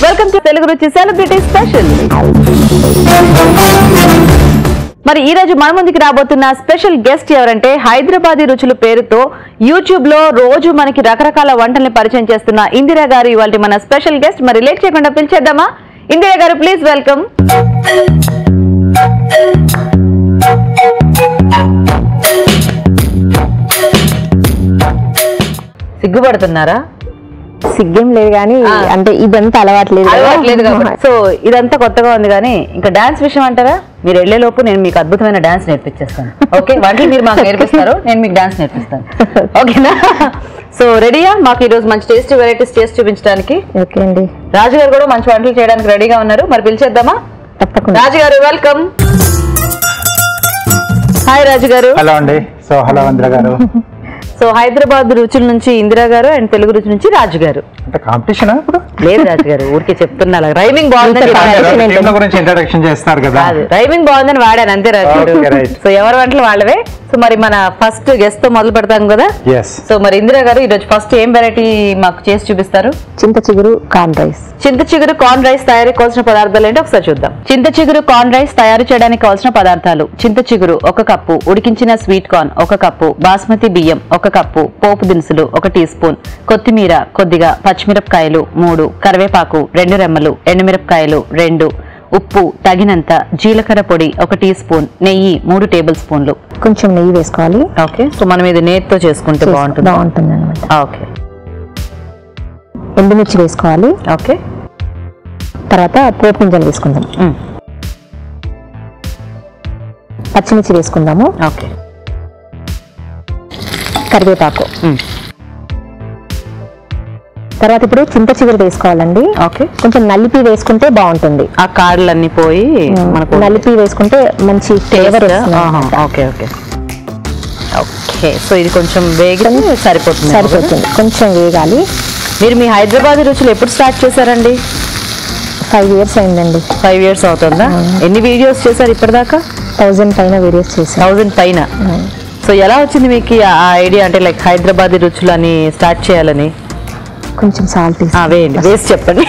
Welcome to Telugu రుచి celebrity special. మరి ఈ రోజు మన ముందుకి రాబోతున్న స్పెషల్ గెస్ట్ ఎవరంటే హైదరాబాదీ రుచుల పేరుతో యూట్యూబ్ లో రోజు మనకి రకరకాల వంటల్ని పరిచయం చేస్తున్న ఇందిరా గారు ఇవాళ మన స్పెషల్ గెస్ట్. మరి లేట్ చేయకుండా పిలిచేద్దామా? ఇందిరా గారు ప్లీజ్ వెల్కమ్. సిగ్గుపడుతున్నారా? సిగ్గేం లేదు కానీ అంటే ఇదంతా అలవాట్లేదు కాబట్టి సో ఇదంతా కొత్తగా ఉంది కానీ ఇంకా డాన్స్ విషయం అంటారా? మీరు వెళ్లేలోపు నేను మీకు అద్భుతమైన డాన్స్ నేర్పించేస్తాను. ఓకే, వంటలు మీరు మాకు నేర్పిస్తారు, నేను మీకు డాన్స్ నేర్పిస్తాను. ఓకేనా? సో రెడీయా మాకు ఈ రోజు మంచి టేస్టీ వెరైటీస్ చేసి చూపించడానికి? ఓకే అండి. రాజు గారు కూడా మంచి వంటలు చేయడానికి రెడీగా ఉన్నారు. మరి పిలిచేద్దామా? తప్పకుండా. రాజు గారు వెల్కమ్. హాయ్ రాజు గారు. హలో అండి. సో హలో ఇందిరా గారు. సో హైదరాబాద్ రుచుల నుంచి ఇందిరా గారు అండ్ తెలుగు రుచి నుంచి రాజు గారు. అంటే కాంపిటీషన్ ఇప్పుడు లేదు రాజు గారు, ఊరికే చెప్తున్నా. రైమింగ్ బాగుందని గురించి ఇంట్రడక్షన్ చేస్తారు కదా, రైమింగ్ బాగుందని వాడాను అంతే రాజు గారు. సో ఎవరి వంటలు వాళ్ళవే. సో మరి మన ఫస్ట్ గెస్ట్ తో మొదలు పెడతాం కదా. సో మరి ఇందిరా గారు ఈరోజు ఫస్ట్ ఏం వెరైటీ మాకు చేసి చూపిస్తారు? చింత చిగురు కార్న్ రైస్. చింత చిగురు కార్న్ రైస్ తయారీకి కావాల్సిన పదార్థాలు ఏంటో ఒకసారి చూద్దాం. చింత చిగురు కార్న్ రైస్ తయారు చేయడానికి కావాల్సిన పదార్థాలు: చింత చిగురు 1 కప్పు, ఉడికించిన స్వీట్ కార్న్ 1 కప్పు, బాస్మతి బియ్యం 1 కప్పు, పోపు దినుసులు 1 టీ స్పూన్, కొత్తిమీర కొద్దిగా, పచ్చిమిరపకాయలు 3, కరివేపాకు 2 రెమ్మలు, ఎండుమిరపకాయలు 2, ఉప్పు తగినంత, జీలకర్ర పొడి 1 టీ స్పూన్, నెయ్యి 3 టేబుల్ స్పూన్లు. కొంచెం నెయ్యి వేసుకోవాలి. ఓకే, సో మనం ఇది నేతితో చేసుకుంటే బాగుంటుంది అనమాట. ఓకే, ఎండుమిర్చి వేసుకోవాలి. ఓకే, తర్వాత పోపు గింజలు వేసుకుందాం. పచ్చిమిర్చి వేసుకుందాము. ఓకే, కరివేపాకు. తర్వాత ఇప్పుడు చింత చిగురు వేసుకోవాలండి. ఓకే, కొంచెం నలిపి వేసుకుంటే బాగుంటుంది. ఆ కాడలన్నీ పోయి మనకు నలిపి వేసుకుంటే మంచి flavour. Okay okay okay. So ఇది కొంచెం వేగితే సరిపోతుంది. కొంచెం వేగాలి. మీరు మీ హైదరాబాద్ రుచులు ఎప్పుడు స్టార్ట్ చేశారండి? 5 years అయిందండి. 5 years అవుతుందా? ఎన్ని వీడియోస్ చేశారు ఇప్పటిదాకా? 1000 పైన వీడియోస్ చేశాను. 1000 పైన. సో ఎలా వచ్చింది మీకు ఆ ఐడియా, అంటే లైక్ హైదరాబాదీ రుచులు అని స్టార్ట్ చేయాలని? కొంచెం సాల్ట్ వేయండి, వేసి చెప్పండి.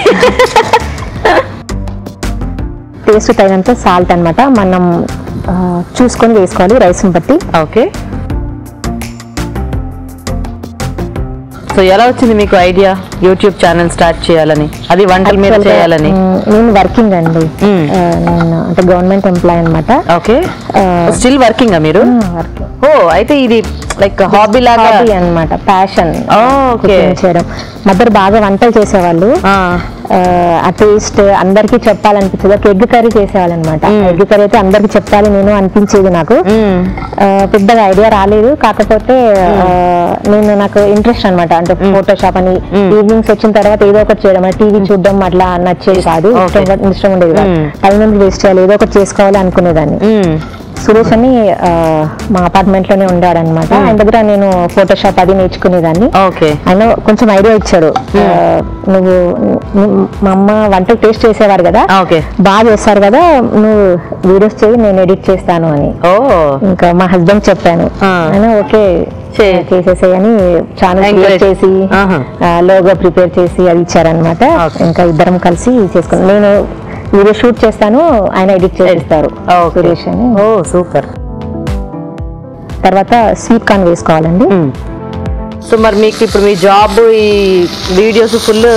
టేస్ట్ తగినంత సాల్ట్ అన్నమాట. మనం చూసుకొని వేసుకోవాలి రైస్ని బట్టి. ఓకే, సో ఎలా వచ్చింది మీకు ఐడియా యూట్యూబ్ ఛానల్ స్టార్ట్ చేయాలని, అది వంటల మీద చేయాలని? నేను వర్కింగ్ అండి. నేను అంటే గవర్నమెంట్ ఎంప్లాయ్ అనమాట. ఓకే, స్టిల్ వర్కింగ్ మీరు? ఓ, అయితే ఇది లైక్ హాబీ లాగా అనమాట, ప్యాషన్ చేయడం. మదర్ బాగా వంటలు చేసేవాళ్ళు. ఆ టేస్ట్ అందరికి చెప్పాలనిపించేది. ఒక ఎగ్ కర్రీ చేసేవాళ్ళు అనమాట. ఎగ్ కర్రీ అయితే అందరికి చెప్పాలి నేను అనిపించేది నాకు. పెద్దగా ఐడియా రాలేదు, కాకపోతే నాకు ఇంట్రెస్ట్ అనమాట. అంటే ఫోటోషాప్ అని ఈవినింగ్స్ వచ్చిన తర్వాత ఏదో ఒకటి చేయడం, టీవీ చూడడం అట్లా నచ్చేది కాదు, ఇష్టం ఉండేది కాదు. టైం ఎందుకు వేస్ట్ చేయాలి, ఏదో ఒకటి చేసుకోవాలి అనుకునేదాన్ని. సురేష్ అని మా అపార్ట్మెంట్ లోనే ఉండాడు అనమాట. ఆయన దగ్గర నేను ఫోటోషాప్ అది నేర్చుకునేదాన్ని. ఆయన కొంచెం ఐడియా ఇచ్చాడు. నువ్వు మా అమ్మ వంటలు టేస్ట్ చేసేవారు కదా, బాగా చేస్తారు కదా, నువ్వు వీడియోస్ చేయి, నేను ఎడిట్ చేస్తాను అని. ఇంకా మా హస్బెండ్ చెప్పాను. ఆయన ఓకే చేసేసేయని ఛానల్ క్రియేట్ చేసి లోగో ప్రిపేర్ చేసి అది ఇచ్చారనమాట. ఇంకా ఇద్దరం కలిసి చేసుకున్నాం. నేను వీడియో షూట్ చేస్తాను, ఆయన ఎడిట్ చేస్తారు. సూపర్. తర్వాత స్వీట్ కార్న్ వేసుకోవాలండి. సో మరి మీకు ఇప్పుడు మీ జాబ్, ఈ వీడియోస్ ఫుల్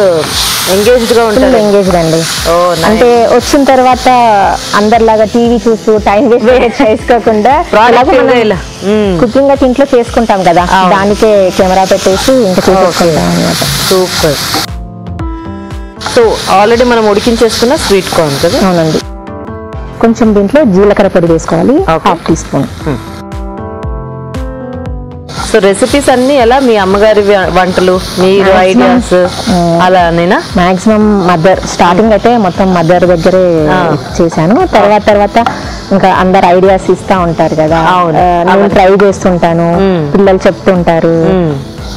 ఎంగేజ్డ్ గా ఉంటారు? ఎంగేజ్డ్ అండి. అంటే వచ్చిన తర్వాత అందరిలాగా టీవీ చూస్తూ టైం వేస్ట్ చేసుకోకుండా కుకింగ్ అయితే ఇంట్లో చేసుకుంటాం కదా, దానికే కెమెరా పెట్టేసి ఇంకా చేసుకుంటాం అన్నమాట. సూపర్. సో ఆల్రెడీ మనం ఉడికించేసుకున్న స్వీట్ కార్న్ కదా? అవునండి. కొంచెం దీంట్లో జీలకర్ర పొడి వేసుకోవాలి, 1/2 టీ స్పూన్. సో రెసిపీస్ అన్ని ఎలా మీ అమ్మగారి వంటలు, మీరు ఐడియాస్ అలానేనా? మాక్సిమం మదర్, స్టార్టింగ్ అయితే మొత్తం మదర్ దగ్గరే చేశాను. తర్వాత ఇంకా అందరు ఐడియాస్ ఇస్తా ఉంటారు కదా, నేను ట్రై చేస్తుంటాను, పిల్లలు చెప్తుంటారు.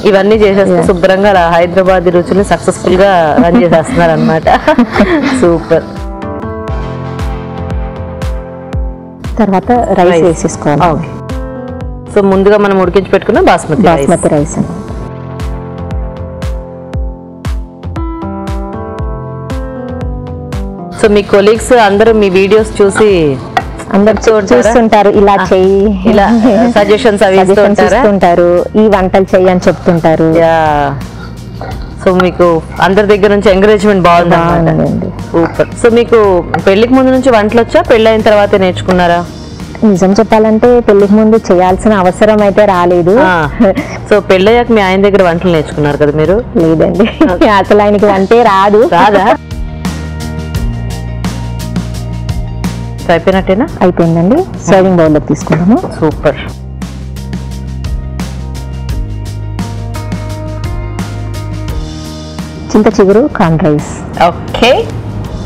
ఇవన్నీ చేసేస్తే శుభ్రంగా హైదరాబాద్ రుచులు సక్సెస్ఫుల్ గా రన్ చేసేస్తున్నారు అనమాట. సూపర్. తర్వాత రైస్ వేసేసుకోవాలి. ఓకే, సో ముందుగా మనం ఉడికించి పెట్టుకున్న బాస్మతి రైస్. సో మీ కొలీగ్స్ అందరూ మీ వీడియోస్ చూసి అందరు చూస్తుంటారు, ఇలా చెయ్యి, ఇలా సజెషన్స్ అవి ఇస్తుంటారు, ఈ వంటలు చెయ్యి అని చెప్తుంటారు. సో మీకు అందరి దగ్గర నుంచి ఎంకరేజ్మెంట్ బాగుంది. సూపర్. సో మీకు పెళ్లికి ముందు నుంచి వంటలు వచ్చా, పెళ్ళైన తర్వాత నేర్చుకున్నారా? నిజం చెప్పాలంటే పెళ్లికి ముందు చేయాల్సిన అవసరం అయితే రాలేదు. సో పెళ్ళయ్యాక మీ ఆయన దగ్గర వంటలు నేర్చుకున్నారు కదా మీరు? లేదండి, అసలు ఆయనకి వంటే రాదా? అయిపోయినట్టేనా? అయిపోయిందండి. సర్వింగ్ బౌల్ లో తీసుకున్నాము. సూపర్. చింత చిగురు కార్న్ రైస్. ఓకే.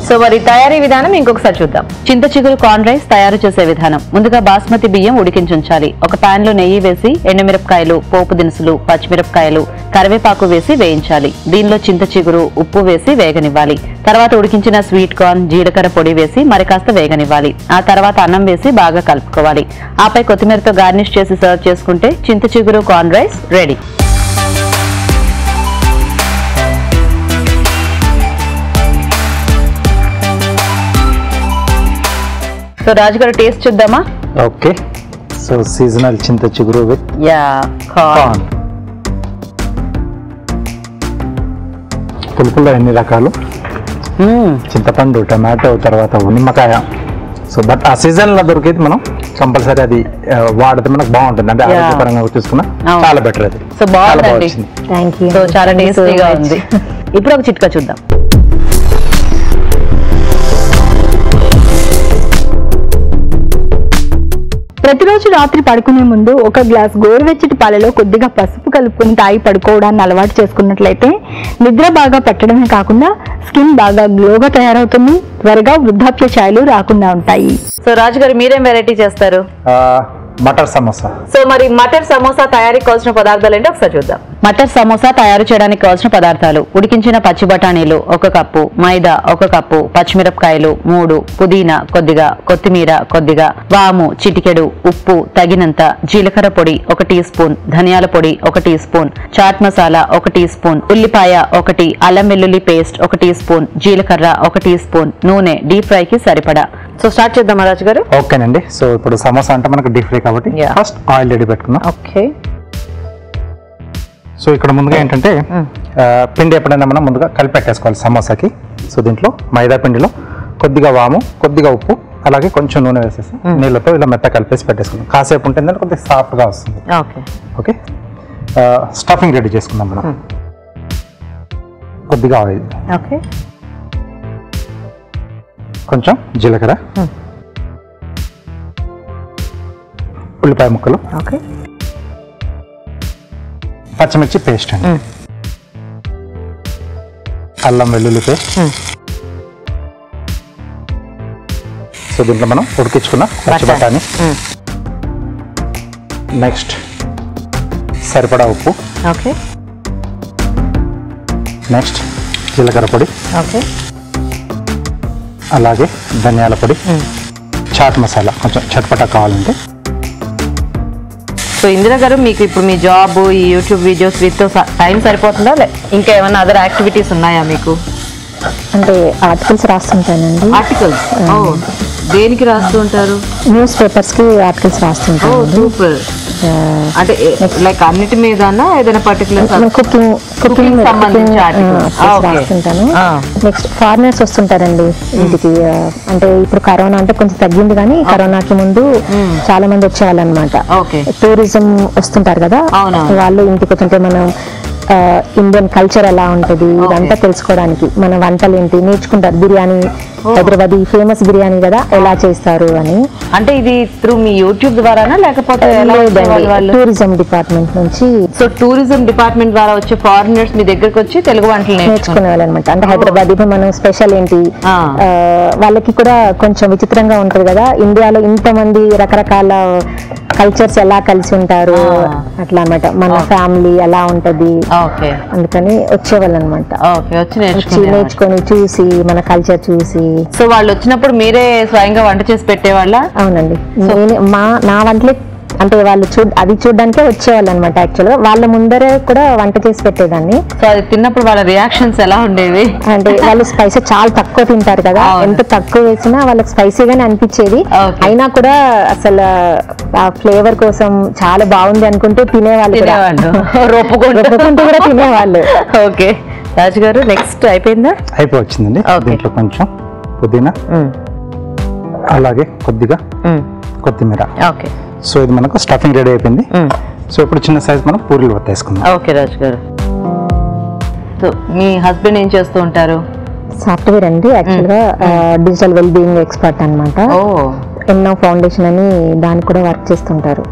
సో మరి తయారీ విధానం ఇంకొకసారి చూద్దాం. చింత చిగురు కార్న్ రైస్ తయారు చేసే విధానం. ముందుగా బాస్మతి బియ్యం ఉడికించుంచాలి. ఒక పాన్ లో నెయ్యి వేసి ఎండుమిరపకాయలు, పోపు దినుసులు, పచ్చిమిరపకాయలు, కరివేపాకు వేసి వేయించాలి. దీనిలో చింత చిగురు, ఉప్పు వేసి వేగనివ్వాలి. తర్వాత ఉడికించిన స్వీట్ కార్న్, జీలకర్ర పొడి వేసి మరి కాస్త వేగనివ్వాలి. ఆ తర్వాత అన్నం వేసి బాగా కలుపుకోవాలి. ఆపై కొత్తిమీరతో గార్నిష్ చేసి సర్వ్ చేసుకుంటే చింత చిగురు కార్న్ రైస్ రెడీ. సో రాజు గారు టేస్ట్ చూద్దామా? ఓకే. సో సీజనల్ చింత చిగురు విత్ కార్న్. పులుపులో ఎన్ని రకాలు, చింతపండు, టమాటో, తర్వాత నిమ్మకాయ. సో బట్ ఆ సీజన్ లో దొరికేది మనం కంపల్సరీ అది వాడితే మనకు బాగుంటుంది. అంటే ఆరోగ్యపరంగా చూసుకున్నా చాలా బెటర్ అది. సో బాగుందండి. సో చాలా టేస్టీగా ఉంది. ఇప్పుడు ఒక చిట్కా చూద్దాం. ప్రతిరోజు రాత్రి పడుకునే ముందు ఒక గ్లాస్ గోరువెచ్చటి పాలలో కొద్దిగా పసుపు కలుపుకొని తాగి పడుకోవడాన్ని అలవాటు చేసుకున్నట్లయితే నిద్ర బాగా పెట్టడమే కాకుండా స్కిన్ బాగా గ్లోగా తయారవుతుంది, త్వరగా వృద్ధాప్య ఛాయలు రాకుండా ఉంటాయి. సో రాజు గారు మీరేం వెరైటీ చేస్తారు? మటర్ సమోసా. సో మరి మటర్ సమోసా తయారీకి కావాల్సిన పదార్థాలు ఏంటో ఒకసారి చూద్దాం. మటర్ సమోసా తయారు చేయడానికి కావాల్సిన పదార్థాలు: ఉడికించిన పచ్చి బఠానీలు 1 కప్పు, మైదా 1 కప్పు, పచ్చిమిరపకాయలు 3, పుదీనా కొద్దిగా, కొత్తిమీర కొద్దిగా, వాము చిటికెడు, ఉప్పు తగినంత, జీలకర్ర పొడి 1 టీ స్పూన్, ధనియాల పొడి 1 teaspoon, chaat masala 1 teaspoon, ఉల్లిపాయ 1, అల్లం వెల్లుల్లి పేస్ట్ 1 టీ స్పూన్, జీలకర్ర 1 టీ స్పూన్, నూనె డీప్ ఫ్రై కి సరిపడా. సో స్టార్ట్ చేద్దాం రాజు గారు. ఓకేనండి. సో ఇప్పుడు సమోసా అంటే మనకు డీప్ ఫ్రై కాబట్టి ఫస్ట్ ఆయిల్ రెడీ పెట్టుకున్నాం. ఓకే. సో ఇక్కడ ముందుగా ఏంటంటే పిండి ఎప్పుడైనా మనం ముందుగా కలిపెట్టేసుకోవాలి సమోసాకి. సో దీంట్లో మైదా పిండిలో కొద్దిగా వాము, కొద్దిగా ఉప్పు, అలాగే కొంచెం నూనె వేసేసి నీళ్ళతో ఇలా మెత్త కలిపేసి పెట్టేసుకుందాం. కాసేపు ఉంటుంది కొద్దిగా సాఫ్ట్గా వస్తుంది. ఓకే. స్టఫింగ్ రెడీ చేసుకుందాం మనం. కొద్దిగా ఆయిల్, ఓకే, కొంచెం జీలకర్ర, ఉల్లిపాయ ముక్కలు, ఓకే, పచ్చిమిర్చి పేస్ట్ అండి, అల్లం వెల్లుల్లి పేస్ట్. సో దీంట్లో మనం ఉడికించుకున్న పచ్చి బఠానీ, నెక్స్ట్ సరిపడా ఉప్పు, ఓకే, నెక్స్ట్ జీలకర్ర పొడి, ఓకే, అలాగే ధనియాల పొడి, చాట్ మసాలా కొంచెం చట్పటా కావాలంటే. సో ఇందిరా గారు, మీకు ఇప్పుడు మీ జాబ్, ఈ యూట్యూబ్ వీడియోస్ వీటితో టైం సరిపోతుందా, ఇంకా ఏమైనా అదర్ యాక్టివిటీస్ ఉన్నాయా మీకు? అంటే ఆర్టికల్స్ రాస్తుంటానండి. ఆర్టికల్స్ దేనికి రాస్తూ ఉంటారు? న్యూస్ పేపర్స్ కి ఆర్టికల్స్ రాస్తుంటాను. సూపర్. అంటే లైక్ అన్నిటి మీద ఏదైనా పర్టికులర్ కుకింగ్ సంబంధించి రాస్తుంటాను. నెక్స్ట్ ఫారినర్స్ వస్తుంటారండి ఇంటికి. అంటే ఇప్పుడు కరోనా అంటే కొంచెం తగ్గింది, కానీ కరోనాకి ముందు చాలా మంది వచ్చేవాళ్ళు అనమాట. టూరిజం వస్తుంటారు కదా, వాళ్ళు ఇంటికి వస్తుంటే మనం ఇండియన్ కల్చర్ ఎలా ఉంటది ఇదంతా తెలుసుకోవడానికి మన వంటలు ఏంటి నేర్చుకుంటారు. బిర్యానీ, హైదరాబాద్ ఫేమస్ బిర్యానీ కదా, ఎలా చేస్తారు అని. అంటే ఇది త్రూ మీ యూట్యూబ్ ద్వారానా లేకపోతే టూరిజం డిపార్ట్మెంట్ నుంచి? సో టూరిజం డిపార్ట్మెంట్ ద్వారా వచ్చే ఫారినర్స్ మీ దగ్గరకు వచ్చి తెలుగు వంటలు నేర్చుకునే వాళ్ళు అనమాట. అంటే హైదరాబాద్ ఇప్పుడు మనం స్పెషల్ ఏంటి, వాళ్ళకి కూడా కొంచెం విచిత్రంగా ఉంటది కదా, ఇండియాలో ఇంతమంది రకరకాల కల్చర్స్ ఎలా కలిసి ఉంటారు అట్లా అనమాట. మన ఫ్యామిలీ ఎలా ఉంటది, అందుకని వచ్చేవాళ్ళు అనమాట. నేర్చుకొని చూసి మన కల్చర్ చూసి. సో వాళ్ళు వచ్చినప్పుడు మీరే స్వయంగా వంట చేసి పెట్టేవాళ్ళ? అవునండి, నా వంటలే అంటే వాళ్ళు అది చూడడానికే వచ్చేవాళ్ళు అనమాట. యాక్చువల్గా వాళ్ళ ముందరే కూడా వంట చేసి పెట్టేదాన్ని. సో అది తిన్నప్పుడు వాళ్ళ రియాక్షన్స్ ఎలా ఉండేవి? అంటే వాళ్ళు స్పైసీ చాలా తక్కువ తింటారు కదా, ఎంత తక్కువ వేసినా వాళ్ళకి స్పైసీగానే అనిపించేది. అయినా కూడా అసలు ఆ ఫ్లేవర్ కోసం చాలా బాగుంది అనుకుంటూ తినేవాళ్ళు, రొప్పుకుంటూ కూడా తినేవాళ్ళు. ఓకే రాజు గారు, నెక్స్ట్ అయిపోయిందా? అయిపోవచ్చిందండి. దీంట్లో కొంచెం పుదీనా, అలాగే కొద్దిగా కొత్తిమీర. ఓకే. సో ఇది మనకు స్టఫింగ్ రెడీ అయిపోయింది. సో ఇప్పుడు చిన్న సైజ్ మనం పూరీలు వత్తేసుకుందాం. ఓకే రాజు గారు. సో మీ హస్బెండ్ ఏం చేస్తూ ఉంటారు? సాఫ్ట్వేర్ అండి, యాక్చువల్గా డిజిటల్ వెల్ బీయింగ్ ఎక్స్పర్ట్ అనమాట. ఎన్నో ఫౌండేషన్ అని దానికి కూడా వర్క్ చేస్తుంటారు.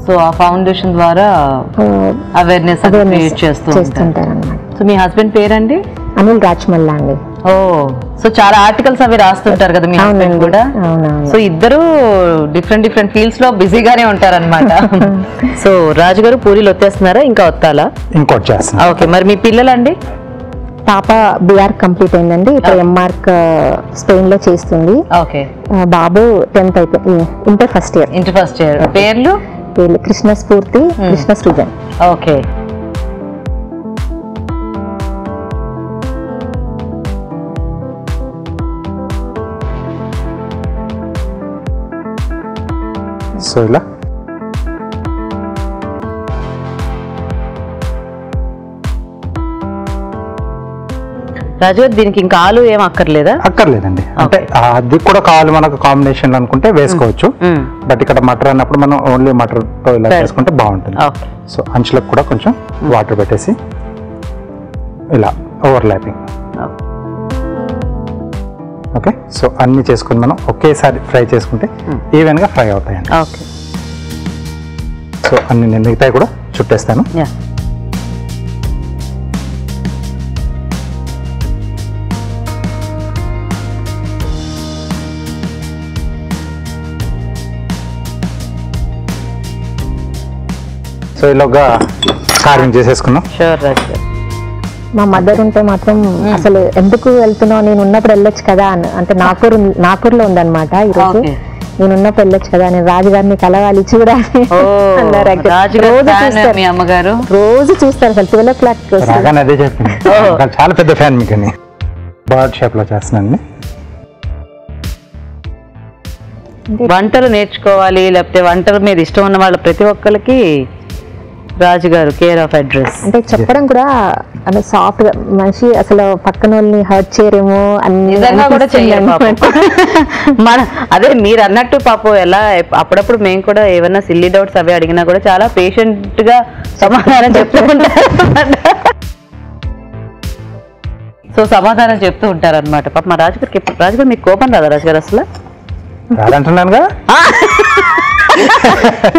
సో ఆ ఫౌండేషన్ ద్వారా అవేర్నెస్ క్రియేట్ చేస్తుంటారు అన్నమాట. సో మీ హస్బెండ్ పేరండి? అనిల్ రాజ్మల్లా అండి. సో చాలా ఆర్టికల్స్ అవి రాస్తుంటారు కదా మీ హస్బెండ్ కూడా? సో ఇద్దరు డిఫరెంట్ ఫీల్డ్స్ లో బిజీగానే ఉంటారన్నమాట. సో రాజు గారు పూరీలు వచ్చేస్తున్నారా, ఇంకా వత్తాలా? ఇంకోటి చేస్తాను. ఓకే. మరి మీ పిల్లలండి? పాప బిఆర్ కంప్లీట్ అయిందండి, ఇప్పుడు ఎంఆర్క్ స్పెయిన్ లో చేస్తుంది. ఓకే. బాబు 10th అయిపోయింది, ఇంటర్ ఫస్ట్ ఇయర్. పేర్లు? కృష్ణ స్ఫూర్తి, కృష్ణ సృజన్. ఓకే. సో ఇలా రాజు గారు, దీనికి ఇంకా ఆలు ఏం అక్కర్లేదా? అక్కర్లేదండి. అంటే అది కూడా కావాలి మనకు కాంబినేషన్ అనుకుంటే వేసుకోవచ్చు. బట్ ఇక్కడ మటర్ అన్నప్పుడు మనం ఓన్లీ మటర్ తో ఇలా చేసుకుంటే బాగుంటుంది. సో అంచులకు కూడా కొంచెం వాటర్ పెట్టేసి ఇలా ఓవర్లాపింగ్. ఓకే. సో అన్ని చేసుకుని మనం ఒకేసారి ఫ్రై చేసుకుంటే ఈవెన్ గా ఫ్రై అవుతాయండి. ఓకే. సో అన్ని నేను మిగతాయి కూడా చుట్టేస్తాను. సో ఇలాగా కార్వింగ్ చేసేసుకున్నాం. మా మదర్ ఉంటే మాత్రం అసలు ఎందుకు వెళ్తున్నావు, నేను ఉన్నప్పుడు వెళ్ళొచ్చు కదా అని. అంటే నాకూరులో ఉందన్నమాట ఈరోజు, నేను ఉన్నప్పుడు వెళ్ళొచ్చు కదా, నేను రాజుగారిని కలవాలి చూడాలి అన్నారు. రోజు చూస్తారు అసలు 12 o'clock. అదే చెప్పింది, చాలా పెద్ద ఫ్యాన్ మీకు. బర్డ్ షేప్ లో చేస్తున్నాను. వంటలు నేర్చుకోవాలి, లేకపోతే వంటల మీద ఇష్టం ఉన్న వాళ్ళ ప్రతి ఒక్కరికి రాజుగారు కేర్ ఆఫ్ అడ్రస్. అంటే చెప్పడం కూడా అంటే సాఫ్ట్ గా మనిషి అసలు పక్కన వాళ్ళని హర్ట్ చేయరేమో అన్ని కూడా మన అదే మీరు అన్నట్టు పాపం ఎలా అప్పుడప్పుడు మేము కూడా ఏమైనా సిల్లీ డౌట్స్ అవి అడిగినా కూడా చాలా పేషెంట్ గా సమాధానం చెప్తూ ఉంటారు. సో సమాధానం చెప్తూ ఉంటారు అనమాట. పాప మా రాజుగారికి రాజుగారు మీకు కోపం రాదా రాజుగారు అసలు? రాదంటున్నానుగా.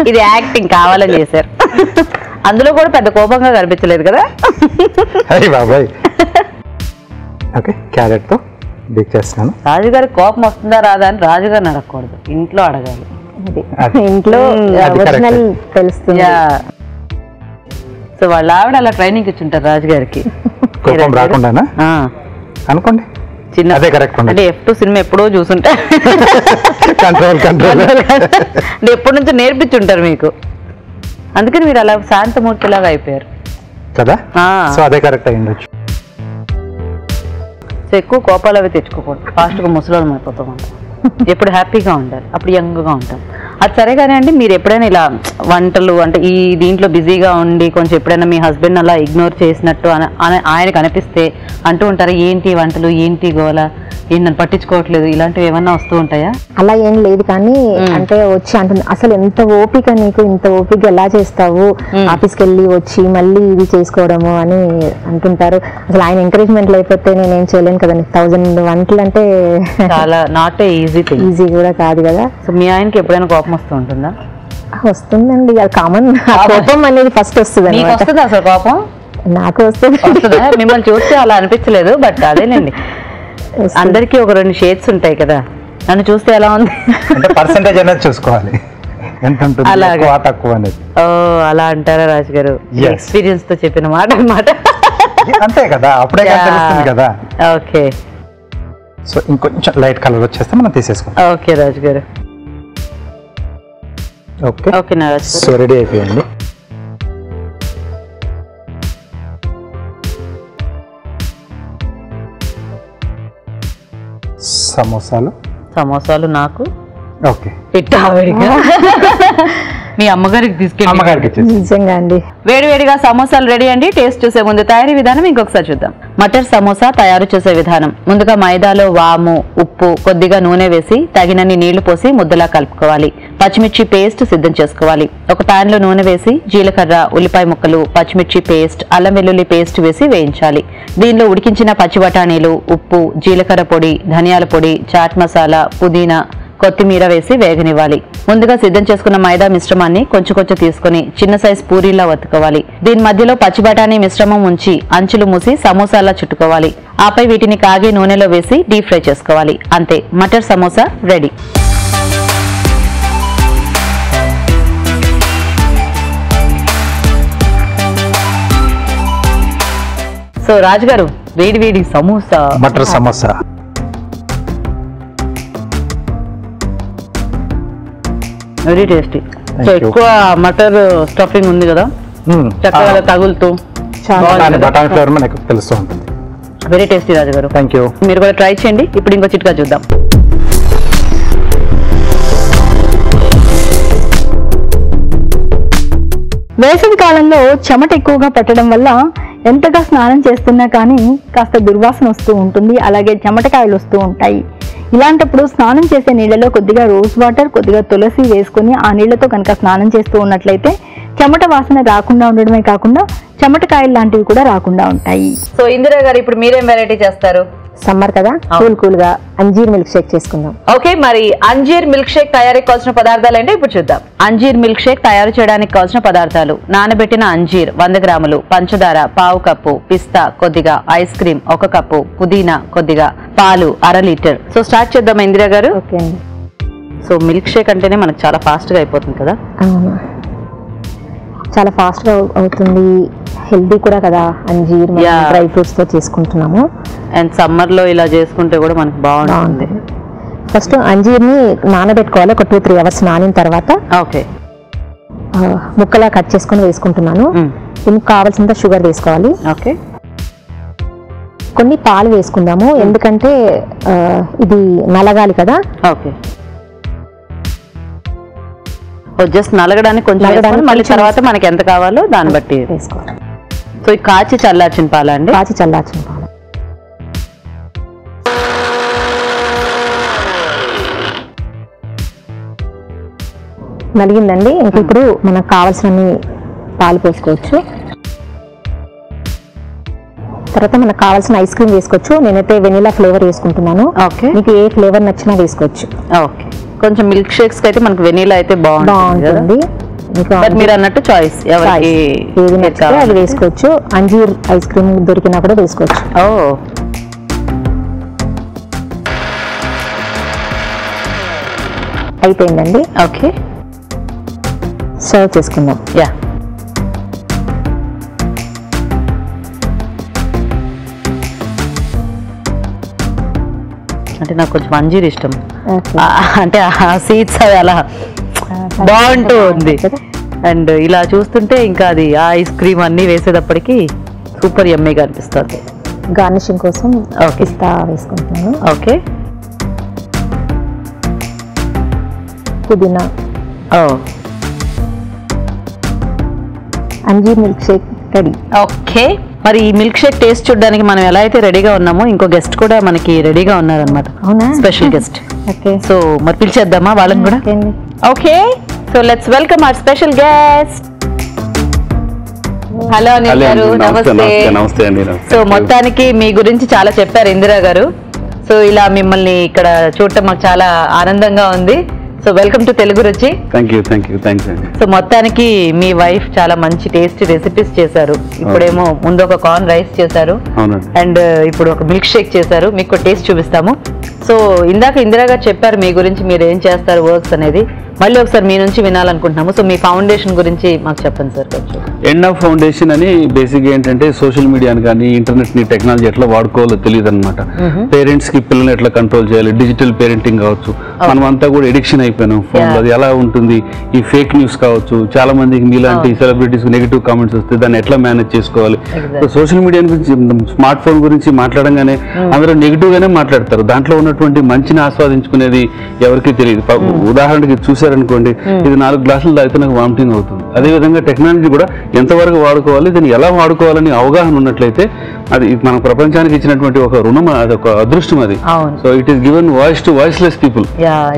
ఇది యాక్టింగ్ కావాలని చేశారు, అందులో కూడా పెద్ద కోపంగా కనిపించలేదు కదా. బాబాయ్. ఓకే. క్యారెట్ తో బేక్ చేస్తున్నాను. రాజుగారి కోపం వస్తుందా రాదా అని రాజుగారిని అడగకూడదు, ఇంట్లో అడగాలి. ఇంట్లో తెలుస్తుంది. సో వాళ్ళ ఆవిడ అలా ట్రైనింగ్ ఇచ్చుంటారు రాజుగారికి. కోపం రాకుండానా అనుకోండి. చిన్న అదే కరెక్ట్. అంటే F2 సినిమా ఎప్పుడో చూసుంటారు, కంట్రోల్ అంటే ఎప్పటి నుంచో నేర్పించుంటారు మీకు, అందుకని మీరు అలా శాంతమూర్తి లాగా అయిపోయారు కదా. సో అదే కరెక్ట్ అయ్యిండొచ్చు. సో ఎక్కువ కోపాలు అవి తెచ్చుకోకూడదు, ఫాస్ట్గా ముసలోళ్ళం అయిపోతాం. ఎప్పుడు హ్యాపీగా ఉండాలి, అప్పుడు యంగ్గా ఉంటాం. అది సరే కానీ అండి, మీరు ఎప్పుడైనా ఇలా వంటలు అంటే ఈ దీంట్లో బిజీగా ఉండి కొంచెం ఎప్పుడైనా మీ హస్బెండ్ అలా ఇగ్నోర్ చేసినట్టు ఆయనకు అనిపిస్తే అంటూ ఉంటారా, ఏంటి వంటలు, ఏంటి గోల, ఏం నన్ను పట్టించుకోవట్లేదు, ఇలాంటివి ఏమన్నా వస్తూ ఉంటాయా? అలా ఏం లేదు కానీ అంటే వచ్చి అంటుంది అసలు ఎంత ఓపిక నీకు, ఇంత ఓపిక ఎలా చేస్తావు, ఆఫీస్కి వెళ్ళి వచ్చి మళ్ళీ ఇది చేసుకోవడము అని అంటుంటారు. అసలు ఆయన ఎంకరేజ్మెంట్ లేకపోతే నేనేం చేయలేను కదండి. 1000 వంటలు అంటే చాలా నాట్ ఈజీ కూడా కాదు కదా. సో మీ ఆయనకి ఎప్పుడైనా కోపం వస్తూ ఉంటుందా? వస్తుందండి, అది కామన్. కోపం అనేది ఫస్ట్ వస్తుంది. అసలు కోపం నాకు వస్తుంది. మిమ్మల్ని చూస్తే అలా అనిపించలేదు, బట్ అదేనండి అందరికి ఒక 2 షేడ్స్ ఉంటాయి కదా. నన్ను చూస్తే ఎలా ఉంది అంటే పర్సెంటేజ్ అనేది చూసుకోవాలి, ఎంత ఉంటుంది ఎక్కువ తక్కువ అనేది. అలా అంటారా రాజుగారు? ఎక్స్పీరియన్స్ తో చెప్పిన మాట అన్నమాట. అంతే కదా, అప్పుడే తెలుస్తుంది కదా. ఓకే. సో ఇంకొంచెం లైట్ కలర్ వచ్చేస్తే మనం తీసేసుకోవాలి. ఓకే రాజుగారు. ఓకే ఓకే నాగరాజ్ గారు. సో రెడీ అయిపోయింది. సమోసాలు నాకు ఓకే పిట్టావిడిగా మీ అమ్మగారికి తీసుకెళ్ళి అమ్మగారికి ఇచ్చేసి నిజంగా అండి. వేడివేడిగా సమోసాలు రెడీ అండి. టేస్ట్ చూసే ముందు తయారీ విధానం ఇంకొకసారి చూద్దాం. మటర్ సమోసా తయారు చేసే విధానం. ముందుగా మైదాలో వాము, ఉప్పు, కొద్దిగా నూనె వేసి తగినన్ని నీళ్లు పోసి ముద్దలా కలుపుకోవాలి. పచ్చిమిర్చి పేస్ట్ సిద్ధం చేసుకోవాలి. ఒక పాన్ లో నూనె వేసి జీలకర్ర, ఉల్లిపాయ ముక్కలు, పచ్చిమిర్చి పేస్ట్, అల్లం వెల్లుల్లి పేస్ట్ వేసి వేయించాలి. దీనిలో ఉడికించిన పచ్చి బఠానీలు, ఉప్పు, జీలకర్ర పొడి, ధనియాల పొడి, చాట్ మసాలా, పుదీనా, కొత్తిమీర వేసి వేగనివ్వాలి. ముందుగా సిద్ధం చేసుకున్న మైదా మిశ్రమాన్ని కొంచెం కొంచెం తీసుకుని చిన్న సైజ్ పూరీలా వత్తుకోవాలి. దీని మధ్యలో పచ్చి బఠానీ మిశ్రమం ఉంచి అంచులు మూసి సమోసాలా చుట్టుకోవాలి. ఆపై వీటిని కాగే నూనెలో వేసి డీప్ ఫ్రై చేసుకోవాలి. అంతే, మటర్ సమోసా రెడీ. సో రాజు గారు, వేడి వేడి samosa, matar samosa. Very tasty. So ఎక్కువ మటర్ స్టఫింగ్ ఉంది కదా, చక్కగా తగులుతూ బఠానీ ఫ్లేవర్ మనకు తెలుస్తూ ఉంటుంది. వెరీ టేస్టీ రాజు గారు. Thank you. మీరు కూడా ట్రై చేయండి. ఇప్పుడు ఇంకో చిట్కా చూద్దాం. వేసవి కాలంలో చెమట ఎక్కువగా పట్టడం వల్ల ఎంతగా స్నానం చేస్తున్నా కానీ కాస్త దుర్వాసన వస్తూ ఉంటుంది, అలాగే చెమటకాయలు వస్తూ ఉంటాయి. ఇలాంటప్పుడు స్నానం చేసే నీళ్ళలో కొద్దిగా రోజ్ వాటర్, కొద్దిగా తులసి వేసుకుని ఆ నీళ్లతో కనుక స్నానం చేస్తూ ఉన్నట్లయితే చెమట వాసన రాకుండా ఉండడమే కాకుండా చెమటకాయలు లాంటివి కూడా రాకుండా ఉంటాయి. సో ఇందిరా గారు, ఇప్పుడు మీరేం వెరైటీ చేస్తారు? సమ్మర్ కదా, కూల్ గా అంజీర్ మిల్క్ షేక్ చేసుకుందాం. ఓకే, మరి అంజీర్ మిల్క్ షేక్ తయారీకి కావాల్సిన పదార్థాలు ఏంటో ఇప్పుడు చూద్దాం. అంజీర్ మిల్క్ షేక్ తయారు చేయడానికి కావాల్సిన పదార్థాలు: నానబెట్టిన అంజీర్ 100 గ్రాములు, పంచదార 1/2 కప్పు, పిస్తా కొద్దిగా, ఐస్ క్రీమ్ 1 కప్పు, పుదీనా కొద్దిగా, పాలు 1/2 లీటర్. సో స్టార్ట్ చేద్దాం ఇందిరా గారు. ఓకే అండి. సో మిల్క్ షేక్ అంటేనే మనకు చాలా ఫాస్ట్ గా అయిపోతుంది కదా. అవును, చాలా ఫాస్ట్ గా అవుతుంది, హెల్దీ కూడా కదా. అంజీర్ డ్రై ఫ్రూట్స్ తో చేసుకుంటున్నాము. అండ్ సమ్మర్ లో ఇలా చేసుకుంటే కూడా మనకు బాగుంటుంది. ఫస్ట్ అంజీర్ని నానబెట్టుకోవాలి. ఒక 2-3 అవర్స్ నానిన తర్వాత ఓకే ముక్కలా కట్ చేసుకొని వేసుకుంటున్నాను. దీనికి కావాల్సినంత షుగర్ వేసుకోవాలి. ఓకే, కొన్ని పాలు వేసుకుందాము, ఎందుకంటే ఇది నలగాలి కదా. ఓకే, జస్ట్ నలగడానికి కొంచెం వేసుకొని మళ్ళీ తర్వాత మనకి ఎంత కావాలో దాన్ని బట్టి వేసుకోవాలి. సో ఈ కాచి చల్లార్చిన పాలా అండి? కాచి చల్లార్చిన పాలు. నలిగిందండి. ఇంక ఇప్పుడు మనకు కావాల్సిన పాలు పోసుకోవచ్చు. తర్వాత మనకు కావాల్సిన ఐస్ క్రీమ్ వేసుకోవచ్చు. నేనైతే వెనిలా ఫ్లేవర్ వేసుకుంటున్నాను. ఓకే, మీకు ఏ ఫ్లేవర్ నచ్చినా వేసుకోవచ్చు. ఓకే, కొంచెం మిల్క్ షేక్స్ అయితే మనకు వెనిలా అయితే బాగుంటుంది. మీరు అన్నట్టు చాయిస్, ఎవరికి ఏది నచ్చితే అది వేసుకోవచ్చు. అంజీర్ ఐస్ క్రీమ్ దొరికినా కూడా వేసుకోవచ్చు. ఓ, అయిపోయిందండి. ఓకే, సర్వ్ చేసుకుందాం. యా, అంటే నాకు కొంచెం అంజీర్ ఇష్టం. అంటే ఆ సీడ్స్ అవి అలా బాగుంటూ ఉంది. అండ్ ఇలా చూస్తుంటే ఇంకా అది ఆ ఐస్ క్రీమ్ అన్ని వేసేటప్పటికి సూపర్ యమ్మీగా అనిపిస్తుంది. గార్నిషింగ్ కోసం పిస్తా వేసుకుంటున్నాను. ఓకే, పుదీనా. అంజీర్ మిల్క్ షేక్ రెడీ. ఓకే, మరి ఈ మిల్క్ షేక్ టేస్ట్ చూడడానికి మనం ఎలా అయితే రెడీగా ఉన్నామో ఇంకో గెస్ట్ కూడా మనకి రెడీగా ఉన్నారనమాట. అవునా? Special guest. ఓకే, సో మరి పిలిచేద్దామా వాళ్ళని కూడా? Okay, so let's welcome our special guest. Hello Anil గారు, నమస్తే. సో మొత్తానికి మీ గురించి చాలా చెప్పారు ఇందిరా గారు. సో ఇలా మిమ్మల్ని ఇక్కడ చూడటం మాకు చాలా ఆనందంగా ఉంది. సో వెల్కమ్ టు తెలుగు రుచి. థ్యాంక్స్ అండి. సో మొత్తానికి మీ వైఫ్ చాలా మంచి టేస్టీ రెసిపీస్ చేశారు. ఇప్పుడేమో ముందు ఒక కార్న్ రైస్ చేశారు అండ్ ఇప్పుడు ఒక మిల్క్ షేక్ చేశారు. మీకు టేస్ట్ చూపిస్తాము. సో ఇందాక ఇందిరా గారు చెప్పారు మీ గురించి, మీరు ఏం చేస్తారు వర్క్స్ అనేది. మళ్ళీ ఒకసారి మీ నుంచి వినాలనుకుంటున్నాము. సో మీ ఫౌండేషన్ గురించి మాకు చెప్పండి సార్ కొంచెం. ఎండ్ ఆఫ్ ఫౌండేషన్ అని బేసిక్ ఏంటంటే సోషల్ మీడియాని కానీ ఇంటర్నెట్ ని టెక్నాలజీ ఎట్లా వాడుకోవాలో తెలియదు అనమాట. పేరెంట్స్ కి పిల్లల్ని ఎట్లా కంట్రోల్ చేయాలి, డిజిటల్ పేరెంటింగ్ కావచ్చు, మనమంతా కూడా ఎడిక్షన్ అయిపోయినాం ఫోన్లో. అది ఎలా ఉంటుంది, ఈ ఫేక్ న్యూస్ కావచ్చు, చాలా మందికి మీలాంటి సెలబ్రిటీస్ నెగిటివ్ కామెంట్స్ వస్తే దాన్ని ఎట్లా మేనేజ్ చేసుకోవాలి. సోషల్ మీడియా గురించి, స్మార్ట్ ఫోన్ గురించి మాట్లాడంగానే అందరూ నెగిటివ్ గానే మాట్లాడతారు. దాంట్లో ఉన్నటువంటి మంచిని ఆస్వాదించుకునేది ఎవరికీ తెలియదు. ఉదాహరణకి చూసారనుకోండి, ఇది 4 గ్లాసులు తాగితే నాకు వామిటింగ్ అవుతుంది. అదేవిధంగా టెక్నాలజీ కూడా ఎంతవరకు వాడుకోవాలి, దీన్ని ఎలా వాడుకోవాలని అవగాహన ఉన్నట్లయితే అది మన ప్రపంచానికి ఇచ్చినటువంటి ఒక రుణం, అది ఒక అదృష్టం అది. So it is given voice to voiceless people.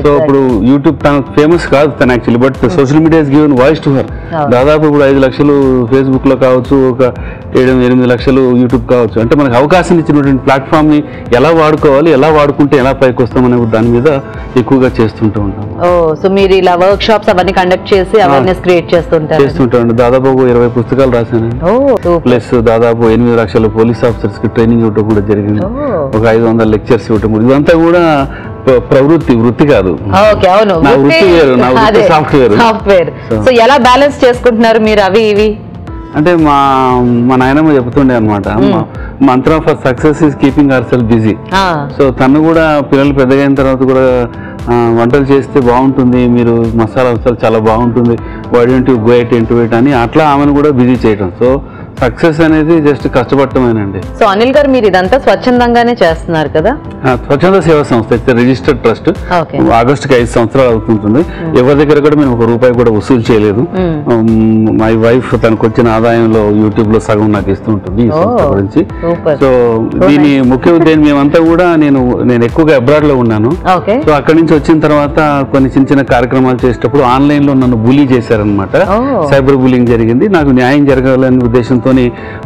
So ఇప్పుడు యూట్యూబ్ తన ఫేమస్ కాదు తను actually, but social media is given voice to her. దాదాపు ఇప్పుడు 5 లక్షలు ఫేస్బుక్ లో కావచ్చు, ఒక 7-8 లక్షలు యూట్యూబ్ కావచ్చు. అంటే మనకు అవకాశం ఇచ్చినటువంటి ప్లాట్ఫామ్ ని ఎలా వాడుకోవాలి, ఎలా వాడుకుంటే ఎలా పైకి వస్తామనే దాని మీద ఎక్కువగా చేస్తుంటూ ఉంటాం. సో మీరు ఇలా వర్క్ షాప్స్ అవన్నీ కండక్ట్ చేసి అవేర్నెస్ క్రియేట్ చేస్తుంటారు. దాదాపు 20 పుస్తకాలు రాశానండి. ప్లస్ దాదాపు 8 లక్షల పోలీస్ ఆఫీసర్స్ కి ట్రైనింగ్ ఇవ్వడం కూడా జరిగింది. ఒక 500 లెక్చర్స్ ఇవ్వడం కూడా. ఇదంతా కూడా వృత్తి కాదు, నా వృత్తి వేరు, నా వృత్తి సాఫ్ట్వేర్. సో ఎలా బ్యాలెన్స్ చేసుకుంటున్నారు మీరు అవి ఇవి? అంటే మా నాయనమ్మ చెప్తుండే అనమాట, మంత్రం for success is keeping our self busy. So తను కూడా పిల్లలు పెద్దగా అయిన తర్వాత కూడా వంటలు చేస్తే బాగుంటుంది, మీరు మసాలా చాలా బాగుంటుంది, why don't you go into it అని అట్లా ఆమెను కూడా బిజీ చేయడం. సో సక్సెస్ అనేది జస్ట్ కష్టపడటమేనండి. సో అనిల్ గారు మీరు ఇదంతా స్వచ్ఛందంగానే చేస్తున్నారు కదా? స్వచ్ఛంద సేవా సంస్థ అయితే రిజిస్టర్డ్ ట్రస్ట్. ఆగస్టుకి 5 సంవత్సరాలు అవుతుంటుంది. ఎవరి దగ్గర కూడా మేము ₹1 కూడా వసూలు చేయలేదు. మై వైఫ్ తనకు వచ్చిన ఆదాయంలో యూట్యూబ్ లో సగం నాకు ఇస్తూ ఉంటుంది ఈ సంస్థ గురించి. సో దీని ముఖ్య ఉద్దేశం మేమంతా కూడా, నేను ఎక్కువగా అబ్రాడ్ లో ఉన్నాను. సో అక్కడి నుంచి వచ్చిన తర్వాత కొన్ని చిన్న కార్యక్రమాలు చేసేటప్పుడు ఆన్లైన్ లో నన్ను బులీ చేశారనమాట. సైబర్ బులింగ్ జరిగింది. నాకు న్యాయం జరగాలనే ఉద్దేశంతో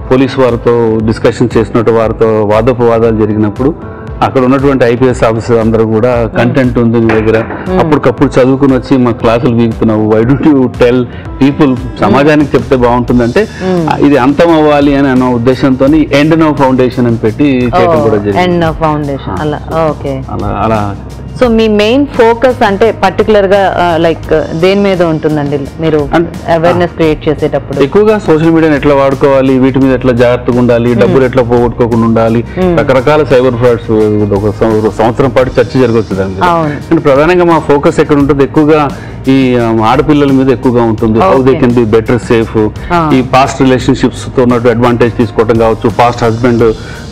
పోలీసు వారితో డిస్కషన్ చేసినట్టు, వారితో వాదోపవాదాలు జరిగినప్పుడు అక్కడ ఉన్నటువంటి ఐపీఎస్ ఆఫీసర్ అందరూ కూడా కంటెంట్ ఉంది మీ దగ్గర, అప్పటికప్పుడు చదువుకుని వచ్చి మా క్లాసులు వీగుతున్నావు, why don't you tell people, సమాజానికి చెప్తే బాగుంటుందంటే ఇది అంతం అవ్వాలి అని అన్న ఉద్దేశంతో ఎండ్ నౌ ఫౌండేషన్ అని పెట్టి చేయడం కూడా జరిగింది. అలా సో మీ మెయిన్ ఫోకస్ అంటే పర్టికులర్ గా లైక్ దేని మీద ఉంటుందండి మీరు అవేర్నెస్ క్రియేట్ చేసేటప్పుడు? ఎక్కువగా సోషల్ మీడియాని ఎట్లా వాడుకోవాలి, వీటి మీద ఎట్లా జాగ్రత్తగా ఉండాలి, డబ్బులు ఎట్లా పోగొట్టుకోకుండా ఉండాలి, రకరకాల సైబర్ ఫ్రాడ్స్ ఒక సంవత్సరం పాటు చర్చ జరగవచ్చు. అండ్ ప్రధానంగా మా ఫోకస్ ఎక్కడ ఉంటుంది, ఎక్కువగా ఈ ఆడపిల్లల మీద ఎక్కువగా ఉంటుంది. How they can be better safe, ఈ పాస్ట్ రిలేషన్షిప్స్ తో ఉన్నట్టు అడ్వాంటేజ్ తీసుకోవడం కావచ్చు, పాస్ట్ హస్బెండ్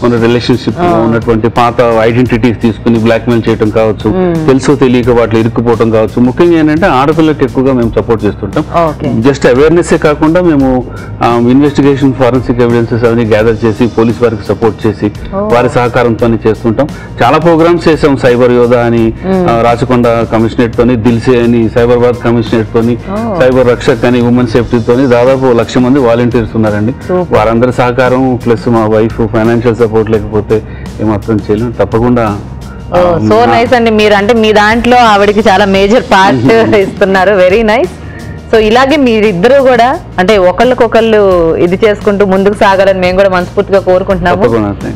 ఉన్న రిలేషన్షిప్ ఉన్నటువంటి పాత ఐడెంటిటీస్ తీసుకుని బ్లాక్ మెయిల్ చేయడం కావచ్చు, తెలుసో తెలియక వాటిలో ఇరుక్కుపోవడం కావచ్చు. ముఖ్యంగా ఏంటంటే ఆడపిల్లకి ఎక్కువగా మేము సపోర్ట్ చేస్తుంటాం. జస్ట్ అవేర్నెస్ కాకుండా మేము ఇన్వెస్టిగేషన్, ఫారెన్సిక్ ఎవిడెన్సెస్ అవన్నీ గ్యాదర్ చేసి పోలీస్ వారికి సపోర్ట్ చేసి వారి సహకారంతో చేస్తుంటాం. చాలా ప్రోగ్రామ్స్ చేసాం. సైబర్ యోధా అని రాచకొండ కమిషనరేట్ తోని, దిల్సే అని సైబరాబాద్ కమిషనరేట్ తోని, సైబర్ రక్షక్ అని ఉమెన్ సేఫ్టీ తోని దాదాపు 1,00,000 మంది వాలంటీర్స్ ఉన్నారండి. వారందరి సహకారం ప్లస్ మా వైఫ్ ఫైనాన్షియల్ సపోర్ట్ లేకపోతే ఏమాత్రం చేయలేం. తప్పకుండా సో నైస్ అండి. మీరు అంటే మీ దాంట్లో ఆవిడకి చాలా మేజర్ పార్ట్ ఇస్తున్నారు. Very nice. సో ఇలాగే మీరిద్దరూ కూడా అంటే ఒకళ్ళకొకళ్ళు ఇది చేసుకుంటూ ముందుకు సాగాలని మేము కూడా మనస్ఫూర్తిగా కోరుకుంటున్నాము.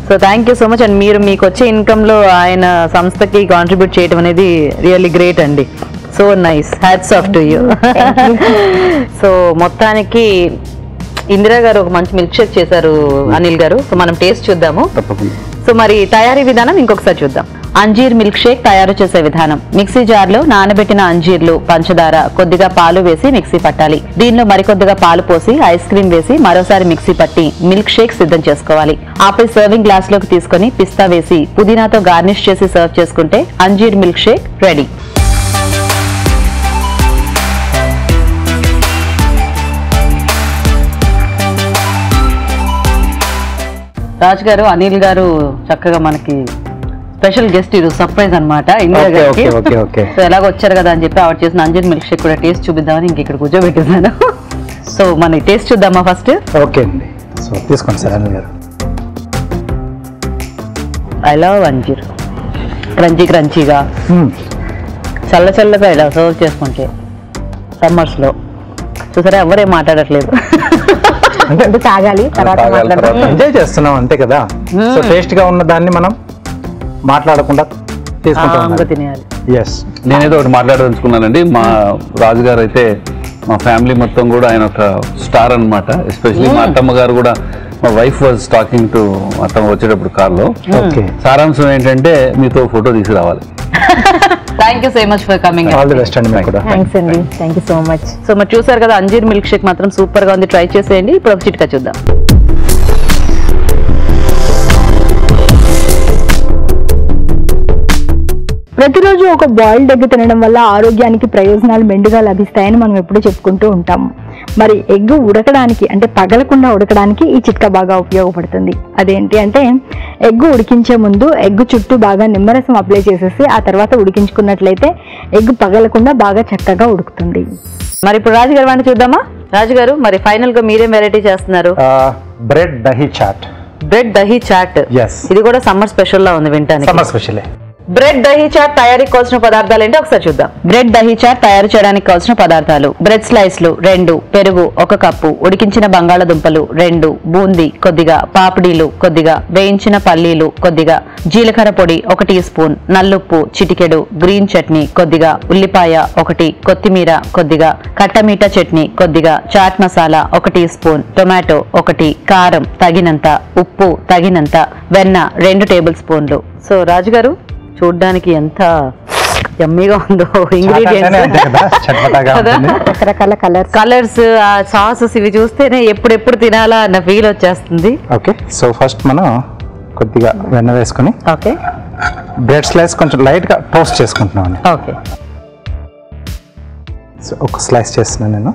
So thank you so much. And మీరు మీకు వచ్చే ఇన్కమ్ లో ఆయన సంస్థకి కాంట్రిబ్యూట్ చేయడం అనేది రియల్లీ గ్రేట్ అండి. So nice, hats off to you. So మొత్తానికి ఇందిరా గారు ఒక మంచి మిల్క్ షేక్ చేశారు అనిల్ గారు. సో మనం టేస్ట్ చూద్దాము. సో మరి తయారీ విధానం ఇంకొకసారి చూద్దాం. అంజీర్ మిల్క్ షేక్ తయారు చేసే విధానం: మిక్సీ జార్ లో నానబెట్టిన అంజీర్లు, పంచదార, కొద్దిగా పాలు వేసి మిక్సీ పట్టాలి. దీనిలో మరికొద్దిగా పాలు పోసి ఐస్ క్రీమ్ వేసి మరోసారి మిక్సీ పట్టి మిల్క్ షేక్ సిద్ధం చేసుకోవాలి. ఆపై సర్వింగ్ గ్లాస్ లోకి తీసుకుని పిస్తా వేసి పుదీనాతో గార్నిష్ చేసి సర్వ్ చేసుకుంటే అంజీర్ మిల్క్ షేక్ రెడీ. రాజ్ గారు, అనిల్ గారు చక్కగా మనకి స్పెషల్ గెస్ట్, ఇది సర్ప్రైజ్ అనమాట ఇండియా గారికి. సో ఎలాగో వచ్చారు కదా అని చెప్పి ఆవిడ చేసిన అంజీర్ మిల్క్ షేక్ కూడా టేస్ట్ చూపిద్దామని ఇంక ఇక్కడ కూర్చోబెట్టినాను. సో మన టేస్ట్ చూద్దామా ఫస్ట్? ఓకే అండి. సో తీసుకోండి సార్ అనిల్ గారు. I love anjeer. క్రంచీగా చల్లగా ఇలా సర్వ్ చేసుకుంటే సమ్మర్స్ లో. చూసారా, ఎవరేం మాట్లాడట్లేదు. అంటే తాగాలి, తర్వాత ఎంజాయ్ చేస్తున్నాం అంతే కదా. సో టేస్ట్ గా ఉన్న దాన్ని మనం మాట్లాడకుండా తీసుకుంటాం, తినేయాలి. ఎస్. నేనేదో ఒకటి మాట్లాడదలుచుకున్నానండి. మా రాజుగారు అయితే మా ఫ్యామిలీ మొత్తం కూడా ఆయన ఒక స్టార్ అనమాట. ఎస్పెషల్లీ మా అత్తమ్మ గారు కూడా, మా వైఫ్ వాజ్ టాకింగ్ టు అత్తమ్మ వచ్చేటప్పుడు కార్లో, సారాంశం ఏంటంటే మీతో ఫోటో తీసుకురావాలి. Thank you so much for coming. All the best అండి మీకు కూడా. థ్యాంక్స్ అండి, thank you so much. So మరి చూసారు కదా, అంజీర్ మిల్క్ షేక్ మాత్రం సూపర్ గా ఉంది, ట్రై చేసేయండి. ఇప్పుడు ఒక చిట్కా చూద్దాం. ప్రతిరోజు ఒక బాయిల్డ్ ఎగ్ తినడం వల్ల ఆరోగ్యానికి ప్రయోజనాలు మెండుగా లభిస్తాయని మనం ఎప్పుడూ చెప్పుకుంటూ ఉంటాము. మరి ఎగ్ ఉడకడానికి అంటే పగలకుండా ఉడకడానికి ఈ చిట్కా బాగా ఉపయోగపడుతుంది. అదేంటి అంటే ఎగ్ ఉడికించే ముందు ఎగ్ చుట్టూ బాగా నిమ్మరసం అప్లై చేసేసి ఆ తర్వాత ఉడికించుకున్నట్లయితే ఎగ్ పగలకుండా బాగా చక్కగా ఉడుకుతుంది. మరి ఇప్పుడు రాజుగారు వాడిని చూద్దామా? రాజుగారు మరి ఫైనల్ గా మీరేం వెరైటీ చేస్తున్నారు? Bread dahi chaat. Bread dahi chaat. Yes. ఇది కూడా సమ్మర్ స్పెషల్ లా ఉంది వింటానికి. Summer special. Bread dahi chaat తయారీకి కావాల్సిన పదార్థాలు ఏంటో ఒకసారి చూద్దాం. బ్రెడ్ దహీ చాట్ తయారు చేయడానికి కావాల్సిన పదార్థాలు: బ్రెడ్ స్లైస్లు 2, పెరుగు 1 కప్పు, ఉడికించిన బంగాళదుంపలు 2, బూందీ కొద్దిగా, పాపిడీలు కొద్దిగా, వేయించిన పల్లీలు కొద్దిగా, జీలకర్ర పొడి 1 టీ స్పూన్, నల్లుప్పు చిటికెడు, గ్రీన్ చట్నీ కొద్దిగా, ఉల్లిపాయ 1, కొత్తిమీర కొద్దిగా, కట్టమీట చట్నీ కొద్దిగా, chaat masala 1 teaspoon, tomato 1, కారం తగినంత, ఉప్పు తగినంత, వెన్న 2 టేబుల్ స్పూన్లు. సో రాజుగారు చూడ్డానికి ఎంత యమ్మీగా ఉందో ఇంగ్రీడియంట్స్, రకరకాల కలర్స్, ఆ సాసెస్ ఇవి చూస్తేనే ఎప్పుడెప్పుడు తినాలా అన్న ఫీల్ వచ్చేస్తుంది. ఓకే, సో ఫస్ట్ మనం కొద్దిగా వెన్న వేసుకొని ఓకే బ్రెడ్ స్లైస్ కొంచెం లైట్ గా టోస్ట్ చేసుకుంటున్నాం. ఓకే, సో ఒక స్లైస్ చేస్తున్నాను నేను.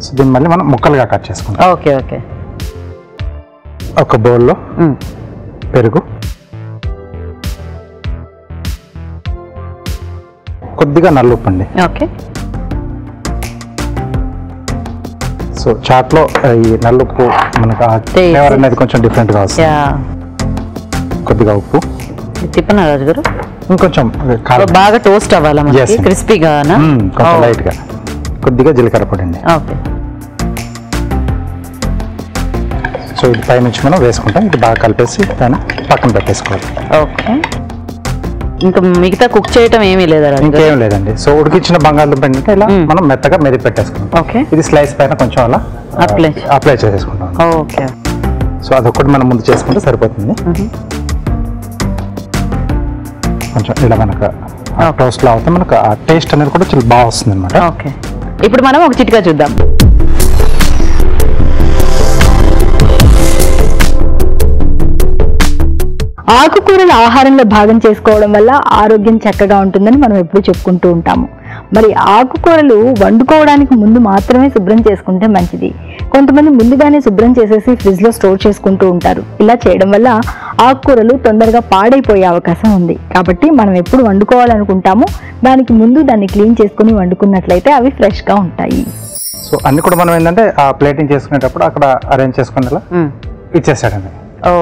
సో దీన్ని మళ్ళీ మనం ముక్కలుగా కట్ చేసుకుంటాం. Okay okay. ఒక బౌల్లో పెరుగు, కొద్దిగా నల్లుప్పు అండి. ఓకే. సో చాట్ లో ఈ నల్లుప్పు మనకు ఫ్లేవర్ అనేది కొంచెం డిఫరెంట్ గా వస్తుంది. కొద్దిగా ఉప్పు, తిప్పనా రాజుగారు? ఇంకొంచెం కారం, బాగా టోస్ట్ అవ్వాలా మనకి, క్రిస్పీగా కొంచెం లైట్ గా, కొద్దిగా జీలకర్ర పొడి అండి. ఓకే. సో ఇది పై నుంచి మనం వేసుకుంటాం. ఇది బాగా కలిపేసి పైన పక్కన పెట్టేసుకోవాలి. ఓకే. ఇంకా మిగతా కుక్ చేయటం ఏమీ లేదా? ఇంకేం లేదండి. సో ఉడికించిన బంగాళదుంప ఏంటంటే ఇలా మనం మెత్తగా మెది పెట్టేసుకుంటాం. ఓకే. ఇది స్లైస్ పైన కొంచెం అలా అప్లై చేసేసుకుంటాం. ఓకే. సో అదొకటి మనం ముందు చేసుకుంటే సరిపోతుంది. కొంచెం ఇలా మనకు టోస్ట్ లో అవుతే మనకు ఆ టేస్ట్ అనేది కూడా చాలా బాగా వస్తుంది అనమాట. ఓకే. ఇప్పుడు మనం ఒక చిట్కా చూద్దాం. ఆకుకూరలు ఆహారంలో భాగం చేసుకోవడం వల్ల ఆరోగ్యం చక్కగా ఉంటుందని మనం ఎప్పుడూ చెప్పుకుంటూ ఉంటాము. మరి ఆకుకూరలు వండుకోవడానికి ముందు మాత్రమే శుభ్రం చేసుకుంటే మంచిది. కొంతమంది ముందుగానే శుభ్రం చేసేసి ఫ్రిడ్జ్ లో స్టోర్ చేసుకుంటూ ఉంటారు. ఇలా చేయడం వల్ల ఆకుకూరలు తొందరగా పాడైపోయే అవకాశం ఉంది. కాబట్టి మనం ఎప్పుడు వండుకోవాలనుకుంటామో దానికి ముందు దాన్ని క్లీన్ చేసుకుని వండుకున్నట్లయితే అవి ఫ్రెష్ గా ఉంటాయి. సో అన్ని కూడా మనం ఏంటంటే ఆ ప్లేటింగ్ చేసుకునేటప్పుడు అక్కడ అరేంజ్ చేసుకునేలా ఇచ్చేసాడండి. ఓ,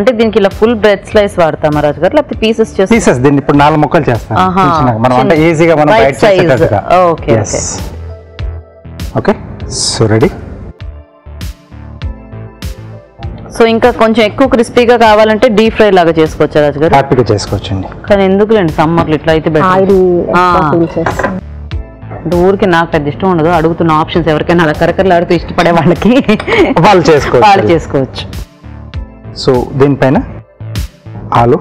అంటే దీనికి ఇలా ఫుల్ బ్రెడ్ స్లైస్ వాడతామా రాజు గారు, లేకపోతే పీసెస్ దీన్ని ఇప్పుడు 4 ముక్కలు చేస్తాం మనం, అంటే ఈజీగా మనం బైట్ చేసేటట్టుగా. Okay okay. So ready. So ఇంకా కొంచెం ఎక్కువ క్రిస్పీగా కావాలంటే డీప్ ఫ్రై లాగా చేసుకోవచ్చు రాజు గారు? హ్యాపీగా చేసుకోవచ్చండి. కానీ ఎందుకులేండి సమ్మర్లు ఇట్లా అయితే ఊరికి నాకు పెద్ద ఇష్టం ఉండదు. అడుగుతున్న ఆప్షన్స్ ఎవరికైనా అలా కరకరలాడుతూ ఇష్టపడే వాళ్ళకి వాళ్ళు చేసుకోవచ్చు. సో దీనిపైన ఆలు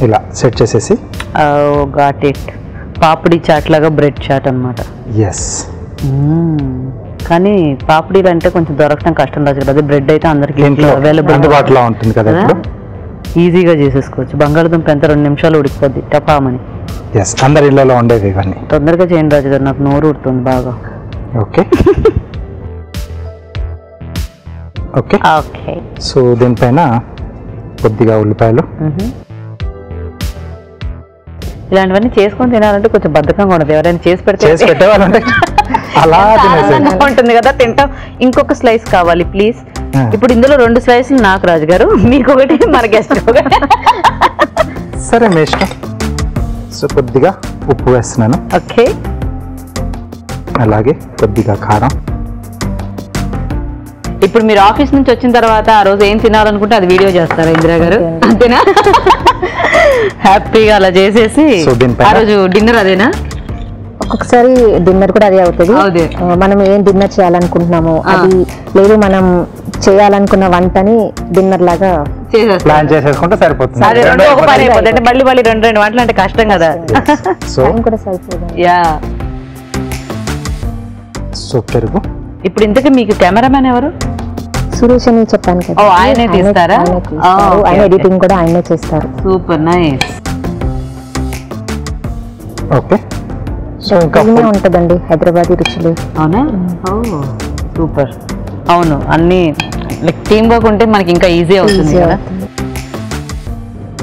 ఇలా సెట్ చేసేసి గాట్ ఇట్. పాపిడి చాట్ లాగా బ్రెడ్ చాట్ అన్నమాట. ఎస్. కానీ పాపిడీలు అంటే కొంచెం దొరకడం కష్టం రాజు. అదే బ్రెడ్ అయితే అందరికి అవైలబుల్ అందుబాటులో ఉంటుంది కదా, ఈజీగా చేసేసుకోవచ్చు. బంగాళదుంప ఎంత 2 నిమిషాలు ఉడికిపోద్ది టపామని. అందరి ఇళ్లలో ఉండేవి ఇవన్నీ. తొందరగా చేయండి రాజు గారు, నాకు నోరు ఉడుతుంది బాగా. Okay okay okay. సో దీనిపైన కొద్దిగా ఉల్లిపాయలు. ఇలాంటివన్నీ చేసుకొని తినాలంటే కొంచెం బద్ధకంగా ఉండదు. ఎవరైనా చేసి పెట్టేవాళ్ళంటే అలా ఉంటుంది కదా తింటాం. ఇంకొక స్లైస్ కావాలి ప్లీజ్. ఇప్పుడు ఇందులో 2 స్లైస్లు నాకు రాజు గారు, మీకు ఒకటి, మన గెస్ట్ ఒకటి. సరే మీ ఇష్టం. సో కొద్దిగా ఉప్పు వేస్తున్నాను. ఓకే. అలాగే కొద్దిగా కారం. ఇప్పుడు మీరు ఆఫీస్ నుంచి వచ్చిన తర్వాత ఆ రోజు ఏం తినాలనుకుంటే అది వీడియో చేస్తారా ఇందిరా గారు? అంతేనా? హ్యాపీగా అలా చేసేసి ఆ రోజు డిన్నర్ అదేనా? ఒక్కొక్కసారి డిన్నర్ కూడా అదే అవుతుంది. మనం ఏం డిన్నర్ చేయాలనుకుంటున్నామో అది, లేదు మనం చేయాలనుకున్న వంటని డిన్నర్ లాగా ప్లాన్ చేసేసుకుంటే సరిపోతుంది. అదే రెండు ఒక పని అయిపోతుంది. అంటే మళ్ళీ రెండు వంటలు అంటే కష్టం కదా. సో కూడా సరిపోదు. యా. సో పెరుగు. ఇప్పుడు ఇంతకీ మీకు కెమెరామెన్ ఎవరు? సురేష్ అని చెప్పాను కదా. ఆయనే తీస్తారా? ఆయన ఎడిటింగ్ కూడా ఆయనే చేస్తారు. Super nice. ఓకే. సో ఇంకా ఉంటుందండి హైదరాబాద్ రుచులు. అవునా? సూపర్. అవును, అన్ని లైక్ టీమ్ వర్క్ ఉంటే మనకి ఇంకా ఈజీ అవుతుంది కదా.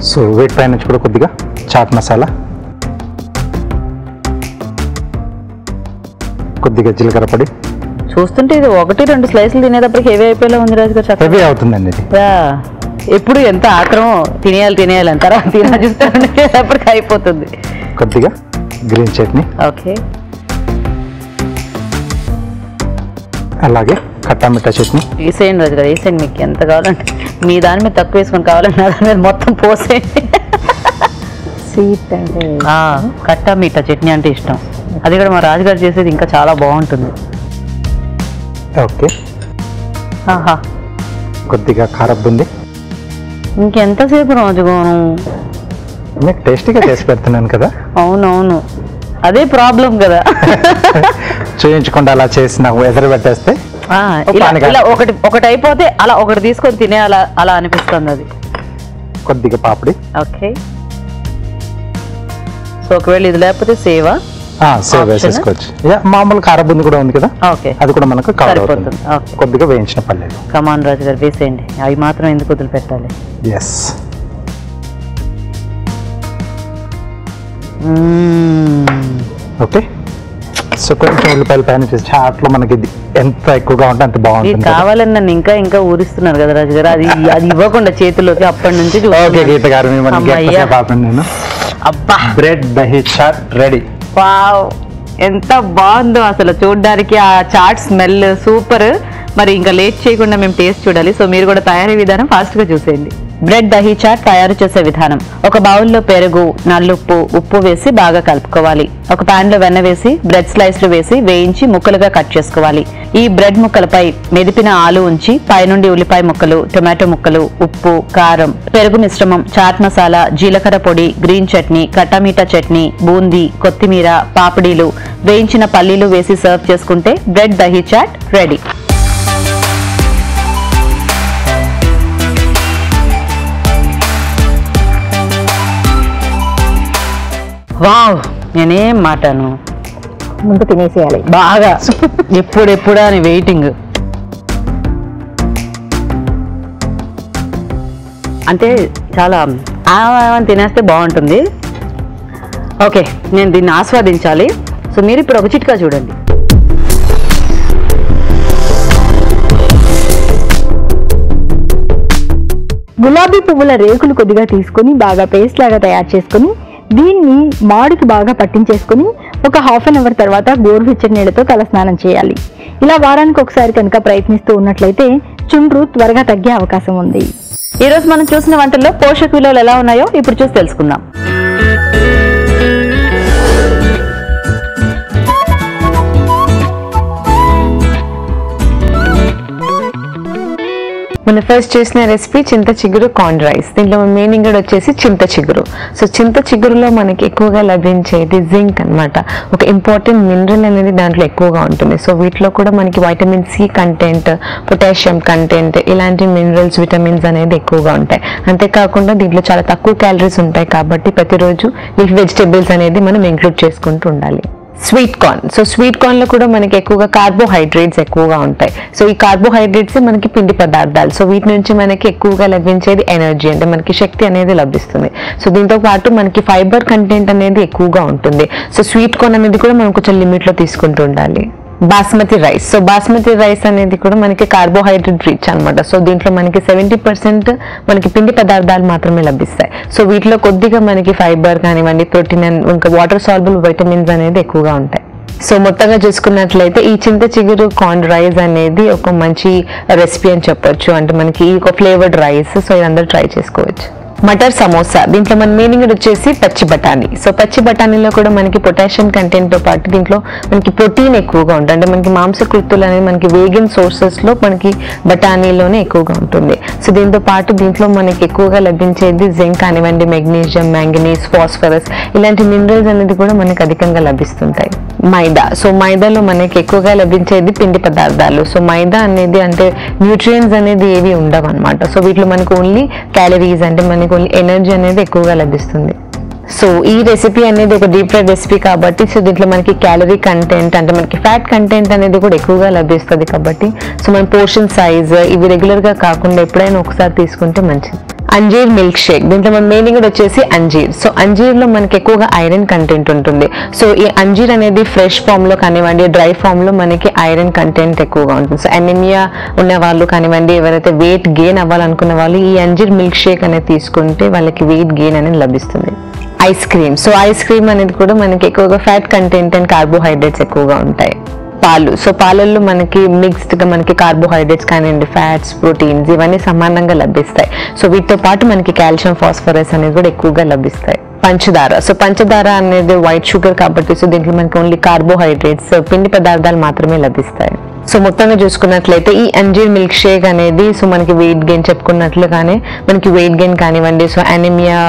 సో వీటిపై నుంచి కూడా కొద్దిగా చాట్ మసాలా, కొద్దిగా జీలకర్ర పొడి. చూస్తుంటే ఇది 1-2 స్లైసులు తినేటప్పటికి హెవీ అయిపోయేలా ఉంది రాజు గారు. హెవీ అవుతుందండి ఇది. ఎప్పుడు ఎంత ఆక్రమం తినేయాలి అని తర్వాత తినేటప్పటికి అయిపోతుంది. కొద్దిగా గ్రీన్ చట్నీ, ఓకే, అలాగే ఖట్టా మిఠా చట్నీ. వేసేయండి రాజు గారు, వేసేయండి. మీకు ఎంత కావాలంటే మీ దాని మీద తక్కువ వేసుకొని కావాలంటే నా దాని మీద మొత్తం పోసేయండి. స్వీట్ అంటే ఖట్టా మీఠా చట్నీ అంటే ఇష్టం. అది కూడా మా రాజుగారు చేసేది ఇంకా చాలా బాగుంటుంది. ఓకే. ఆహా, కొద్దిగా కారం బుంది. ఇంకెంతసేపు రాజుగాను? మీకు టేస్టీగా చేసి పెడుతున్నాను కదా. అవునవును, అదే ప్రాబ్లం కదా. చూయించకుండా అలా చేసి నాకు ఎదురు పెట్టేస్తే ఇలా ఒకటి అయిపోతే అలా ఒకటి తీసుకొని తినే అలా అనిపిస్తుంది. అది కొద్దిగా పాపడి. ఓకే. సో ఒకవేళ ఇది లేకపోతే సేవా సేవ్ వేసేసుకోవచ్చు. మామూలు కారం బుంది కూడా ఉంది కదా, ఓకే, అది కూడా మనకు సరిపోతుంది. కొద్దిగా వేయించిన పల్లీలు. కమాన్ రాజు గారు, వేసేయండి. అవి మాత్రం ఎందుకు వదిలిపెట్టాలి? ఎస్. ఓకే. సో కొంచెం ఉల్లిపాయలు పైన చేసి చాట్లో మనకి ఎంత ఎక్కువగా ఉంటే అంత బాగుంటుంది. కావాలని నన్ను ఇంకా ఊరిస్తున్నారు కదా రాజు గారు. అది ఇవ్వకుండా చేతిలోకి అప్పటి నుంచి. ఓకే గీత గారు, నేను అబ్బా, bread dahi chaat ready. Wow, ఎంత బాగుందో అసలు చూడడానికి. ఆ చాట్ స్మెల్ సూపర్. మరి ఇంకా లేట్ చేయకుండా మేము టేస్ట్ చూడాలి. సో మీరు కూడా తయారీ విధానం ఫాస్ట్ గా చూసేయండి. బ్రెడ్ దహీ చాట్ తయారు చేసే విధానం: ఒక బౌల్లో పెరుగు, నల్లుప్పు, ఉప్పు వేసి బాగా కలుపుకోవాలి. ఒక పాన్ లో వెన్న వేసి బ్రెడ్ స్లైస్లు వేసి వేయించి ముక్కలుగా కట్ చేసుకోవాలి. ఈ బ్రెడ్ ముక్కలపై మెదిపిన ఆలు ఉంచి పైనుండి ఉల్లిపాయ ముక్కలు, టొమాటో ముక్కలు, ఉప్పు, కారం, పెరుగు మిశ్రమం, చాట్ మసాలా, జీలకర్ర పొడి, గ్రీన్ చట్నీ, కట్టామీఠా చట్నీ, బూందీ, కొత్తిమీర, పాపిడీలు, వేయించిన పల్లీలు వేసి సర్వ్ చేసుకుంటే bread dahi chaat ready. Wow, నేనేం మాటాను, ముందు తినేసేయాలి బాగా. ఎప్పుడెప్పుడా అని వెయిటింగ్. అంటే చాలా తినేస్తే బాగుంటుంది. ఓకే, నేను దీన్ని ఆస్వాదించాలి. సో మీరు ఇప్పుడు ఒక చిట్కా చూడండి. గులాబీ పువ్వుల రేకులు కొద్దిగా తీసుకొని బాగా పేస్ట్ లాగా తయారు చేసుకొని దీన్ని మాడికి బాగా పట్టించేసుకుని ఒక ½ అన్ అవర్ తర్వాత గోరువెచ్చని నీళ్ళతో తలస్నానం చేయాలి. ఇలా వారానికి ఒకసారి కనుక ప్రయత్నిస్తూ ఉన్నట్లయితే చుండ్రు త్వరగా తగ్గే అవకాశం ఉంది. ఈ రోజు మనం చూసిన వంటల్లో పోషక విలువలు ఎలా ఉన్నాయో ఇప్పుడు చూసి తెలుసుకుందాం. మన ఫస్ట్ చేసిన రెసిపీ చింత చిగురు కార్న్ రైస్. దీంట్లో మెయిన్ ఇంగ్రీడియంట్ వచ్చేసి చింత చిగురు. సో చింత చిగురులో మనకి ఎక్కువగా లభించేది జింక్ అన్నమాట. ఒక ఇంపార్టెంట్ మినరల్ అనేది దాంట్లో ఎక్కువగా ఉంటుంది. సో వీటిలో కూడా మనకి vitamin C content, potassium content, ఇలాంటి మినరల్స్, విటమిన్స్ అనేది ఎక్కువగా ఉంటాయి. అంతేకాకుండా దీంట్లో చాలా తక్కువ క్యాలరీస్ ఉంటాయి కాబట్టి ప్రతిరోజు లీఫ్ వెజిటేబుల్స్ అనేది మనం ఇంక్లూడ్ చేసుకుంటూ ఉండాలి. Sweet corn. So sweet corn లో కూడా మనకి ఎక్కువగా కార్బోహైడ్రేట్స్ ఎక్కువగా ఉంటాయి. సో ఈ కార్బోహైడ్రేట్స్ మనకి పిండి పదార్థాలు. సో వీటి నుంచి మనకి ఎక్కువగా లభించేది ఎనర్జీ, అంటే మనకి శక్తి అనేది లభిస్తుంది. సో దీంతో పాటు మనకి ఫైబర్ కంటెంట్ అనేది ఎక్కువగా ఉంటుంది. సో స్వీట్ కార్న్ అనేది కూడా మనం కొంచెం లిమిట్ లో తీసుకుంటూ ఉండాలి. Basmati rice. So basmati rice అనేది కూడా మనకి కార్బోహైడ్రేట్ రిచ్ అనమాట. సో దీంట్లో మనకి 70% మనకి పిండి పదార్థాలు మాత్రమే లభిస్తాయి. సో వీటిలో కొద్దిగా మనకి ఫైబర్ కానివ్వండి, ప్రోటీన్ అండ్ ఇంకా వాటర్ సాల్బుల్ విటమిన్స్ అనేది ఎక్కువగా ఉంటాయి. సో మొత్తంగా చూసుకున్నట్లయితే ఈ చింత చిగురు కార్న్ రైస్ అనేది ఒక మంచి రెసిపీ అని చెప్పొచ్చు. అంటే మనకి ఒక ఫ్లేవర్డ్ రైస్. సో ఇది అందరూ ట్రై చేసుకోవచ్చు. మటర్ సమోసా, దీంట్లో మన మీనింగ్ వచ్చేసి పచ్చి బఠానీ. సో పచ్చి బఠానీలో కూడా మనకి పొటాషియం కంటెంట్ తో పాటు దీంట్లో మనకి ప్రోటీన్ ఎక్కువగా ఉంటుంది. అంటే మనకి మాంసకృత్తులు అనేది మనకి వేగన్ సోర్సెస్ లో మనకి బఠానీలోనే ఎక్కువగా ఉంటుంది. సో దీంతో పాటు దీంట్లో మనకి ఎక్కువగా లభించేది జింక్ కానివ్వండి, మెగ్నీషియం, మ్యాంగనీస్, ఫాస్ఫరస్ ఇలాంటి మినరల్స్ అనేది కూడా మనకి అధికంగా లభిస్తుంటాయి. మైదా, సో మైదాలో మనకి ఎక్కువగా లభించేది పిండి పదార్థాలు. సో మైదా అనేది అంటే న్యూట్రియంట్స్ అనేది ఏవి ఉండవు అనమాట. సో వీటిలో మనకు ఓన్లీ క్యాలరీస్ అంటే మనకి ఓన్లీ ఎనర్జీ అనేది ఎక్కువగా లభిస్తుంది. సో ఈ రెసిపీ అనేది ఒక డీప్ ఫ్రైడ్ రెసిపీ కాబట్టి సో దీంట్లో మనకి క్యాలరీ కంటెంట్ అంటే మనకి ఫ్యాట్ కంటెంట్ అనేది కూడా ఎక్కువగా లభిస్తుంది కాబట్టి సో మన పోర్షన్ సైజ్ ఇవి రెగ్యులర్ గా కాకుండా ఎప్పుడైనా ఒకసారి తీసుకుంటే మంచిది. అంజీర్ మిల్క్ షేక్, దీంట్లో మన మెయిన్ కూడా వచ్చేసి అంజీర్. సో అంజీర్లో మనకి ఎక్కువగా ఐరన్ కంటెంట్ ఉంటుంది. సో ఈ అంజీర్ అనేది ఫ్రెష్ ఫామ్ లో కానివ్వండి, డ్రై ఫామ్ లో మనకి ఐరన్ కంటెంట్ ఎక్కువగా ఉంటుంది. సో అనీమియా ఉన్న వాళ్ళు కానివ్వండి, ఎవరైతే వెయిట్ గెయిన్ అవ్వాలనుకున్న వాళ్ళు ఈ అంజీర్ మిల్క్ షేక్ అనేది తీసుకుంటే వాళ్ళకి వెయిట్ గెయిన్ అనేది లభిస్తుంది. Ice cream, so ice cream అనేది కూడా మనకి ఎక్కువగా ఫ్యాట్ కంటెంట్ అండ్ కార్బోహైడ్రేట్స్ ఎక్కువగా ఉంటాయి. పాలు, సో పాలల్లో మనకి మిక్స్డ్ గా మనకి కార్బోహైడ్రేట్స్ కానివ్వండి, ఫ్యాట్స్, ప్రోటీన్స్ ఇవన్నీ సమానంగా లభిస్తాయి. సో వీటితో పాటు మనకి కాల్షియం, ఫాస్ఫరస్ అనేది కూడా ఎక్కువగా లభిస్తాయి. పంచదార, సో పంచదార అనేది వైట్ షుగర్ కాబట్టి సో దీంట్లో మనకి ఓన్లీ కార్బోహైడ్రేట్స్ పిండి పదార్థాలు మాత్రమే లభిస్తాయి. సో మొత్తంగా చూసుకున్నట్లయితే ఈ అంజీర్ మిల్క్ షేక్ అనేది సో మనకి వెయిట్ గెయిన్ చెప్పుకున్నట్లుగానే మనకి వెయిట్ గెయిన్ కానివ్వండి, సో అనీమియా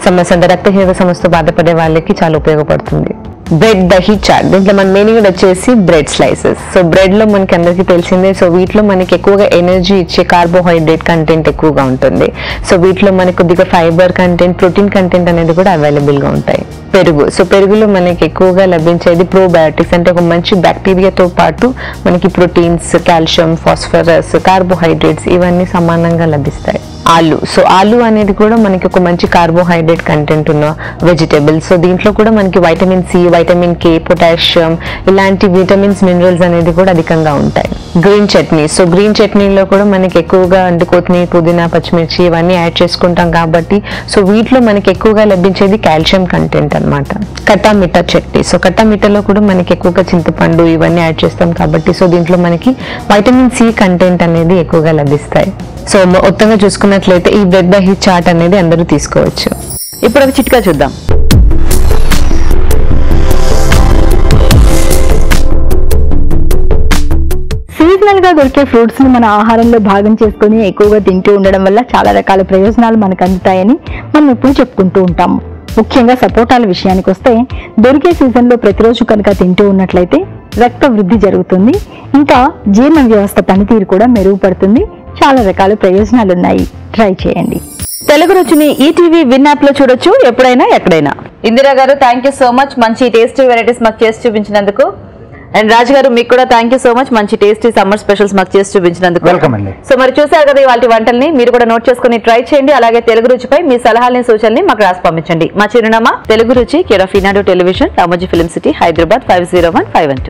సమస్య అంటే రక్తహీనత సమస్యతో బాధపడే వాళ్ళకి చాలా ఉపయోగపడుతుంది. బ్రెడ్ దహీ చాట్, దీంట్లో మన మెయిన్ కూడా వచ్చేసి బ్రెడ్ స్లైసెస్. సో బ్రెడ్ లో మనకి అందరికీ తెలిసిందే సో వీటిలో మనకి ఎక్కువగా ఎనర్జీ ఇచ్చే కార్బోహైడ్రేట్ కంటెంట్ ఎక్కువగా ఉంటుంది. సో వీటిలో మనకి కొద్దిగా ఫైబర్ కంటెంట్, ప్రోటీన్ కంటెంట్ అనేది కూడా అవైలబుల్ గా ఉంటాయి. పెరుగు, సో పెరుగులో మనకి ఎక్కువగా లభించేది ప్రోబయాటిక్స్ అంటే ఒక మంచి బ్యాక్టీరియాతో పాటు మనకి ప్రోటీన్స్, కాల్షియం, ఫాస్ఫరస్, కార్బోహైడ్రేట్స్ ఇవన్నీ సమానంగా లభిస్తాయి. ఆలు, సో ఆలు అనేది కూడా మనకి ఒక మంచి కార్బోహైడ్రేట్ కంటెంట్ ఉన్న వెజిటేబుల్. సో దీంట్లో కూడా మనకి vitamin C, vitamin K, potassium ఇలాంటి విటమిన్స్, మినరల్స్ అనేది కూడా అధికంగా ఉంటాయి. గ్రీన్ చట్నీ, సో గ్రీన్ చట్నీలో కూడా మనకి ఎక్కువగా అంటే కొత్తిమీర, పుదీనా, పచ్చిమిర్చి ఇవన్నీ యాడ్ చేసుకుంటాం కాబట్టి సో వీటిలో మనకి ఎక్కువగా లభించేది కాల్షియం కంటెంట్ అన్నమాట. కట్టా మిఠా చట్నీ, సో కట్టా మిఠాలో కూడా మనకి ఎక్కువగా చింతపండు ఇవన్నీ యాడ్ చేస్తాం కాబట్టి సో దీంట్లో మనకి వైటమిన్ సి కంటెంట్ అనేది ఎక్కువగా లభిస్తాయి. సో మొత్తంగా చూసుకున్నట్లయితే ఈ బ్రెడ్ దహీ చాట్ అనేది అందరూ తీసుకోవచ్చు. ఇప్పుడు ఒక చిట్కా చూద్దాం. సీజనల్ గా దొరికే ఫ్రూట్స్ ని మన ఆహారంలో భాగం చేసుకుని ఎక్కువగా తింటూ ఉండడం వల్ల చాలా రకాల ప్రయోజనాలు మనకు అందుతాయని మనం ఎప్పుడు చెప్పుకుంటూ ఉంటాము. ముఖ్యంగా సపోటాల విషయానికి వస్తే దొరికే సీజన్లో ప్రతిరోజు కనుక తింటూ ఉన్నట్లయితే రక్త వృద్ధి జరుగుతుంది, ఇంకా జీర్ణ వ్యవస్థ పనితీరు కూడా మెరుగుపడుతుంది. చాలా రకాల ప్రయోజనాలు ఉన్నాయి, ట్రై చేయండి. తెలుగు రుచిని ఈటీవీ విన్ యాప్ లో చూడొచ్చు, ఎప్పుడైనా ఎక్కడైనా. ఇందిరా గారు థ్యాంక్ యూ సో మచ్, మంచి టేస్టీ వెరైటీస్ మాకు చేసి చూపించినందుకు. అండ్ రాజు గారు మీకు కూడా థ్యాంక్ యూ సో మచ్, మంచి టేస్టీ సమ్మర్ స్పెషల్స్ మాకు చేసి చూపించినందుకు. వెల్కమ్ అండి. సో మరి చూసారు కదా ఇవాళ వంటల్ని, మీరు కూడా నోట్ చేసుకుని ట్రై చేయండి. అలాగే తెలుగు రుచిపై మీ సలహాలని, సూచనల్ని మాకు రాసి పంపించండి. మా చిరునామా తెలుగు రుచి, care of Eenadu television, Ramoji film city, Hyderabad 50151.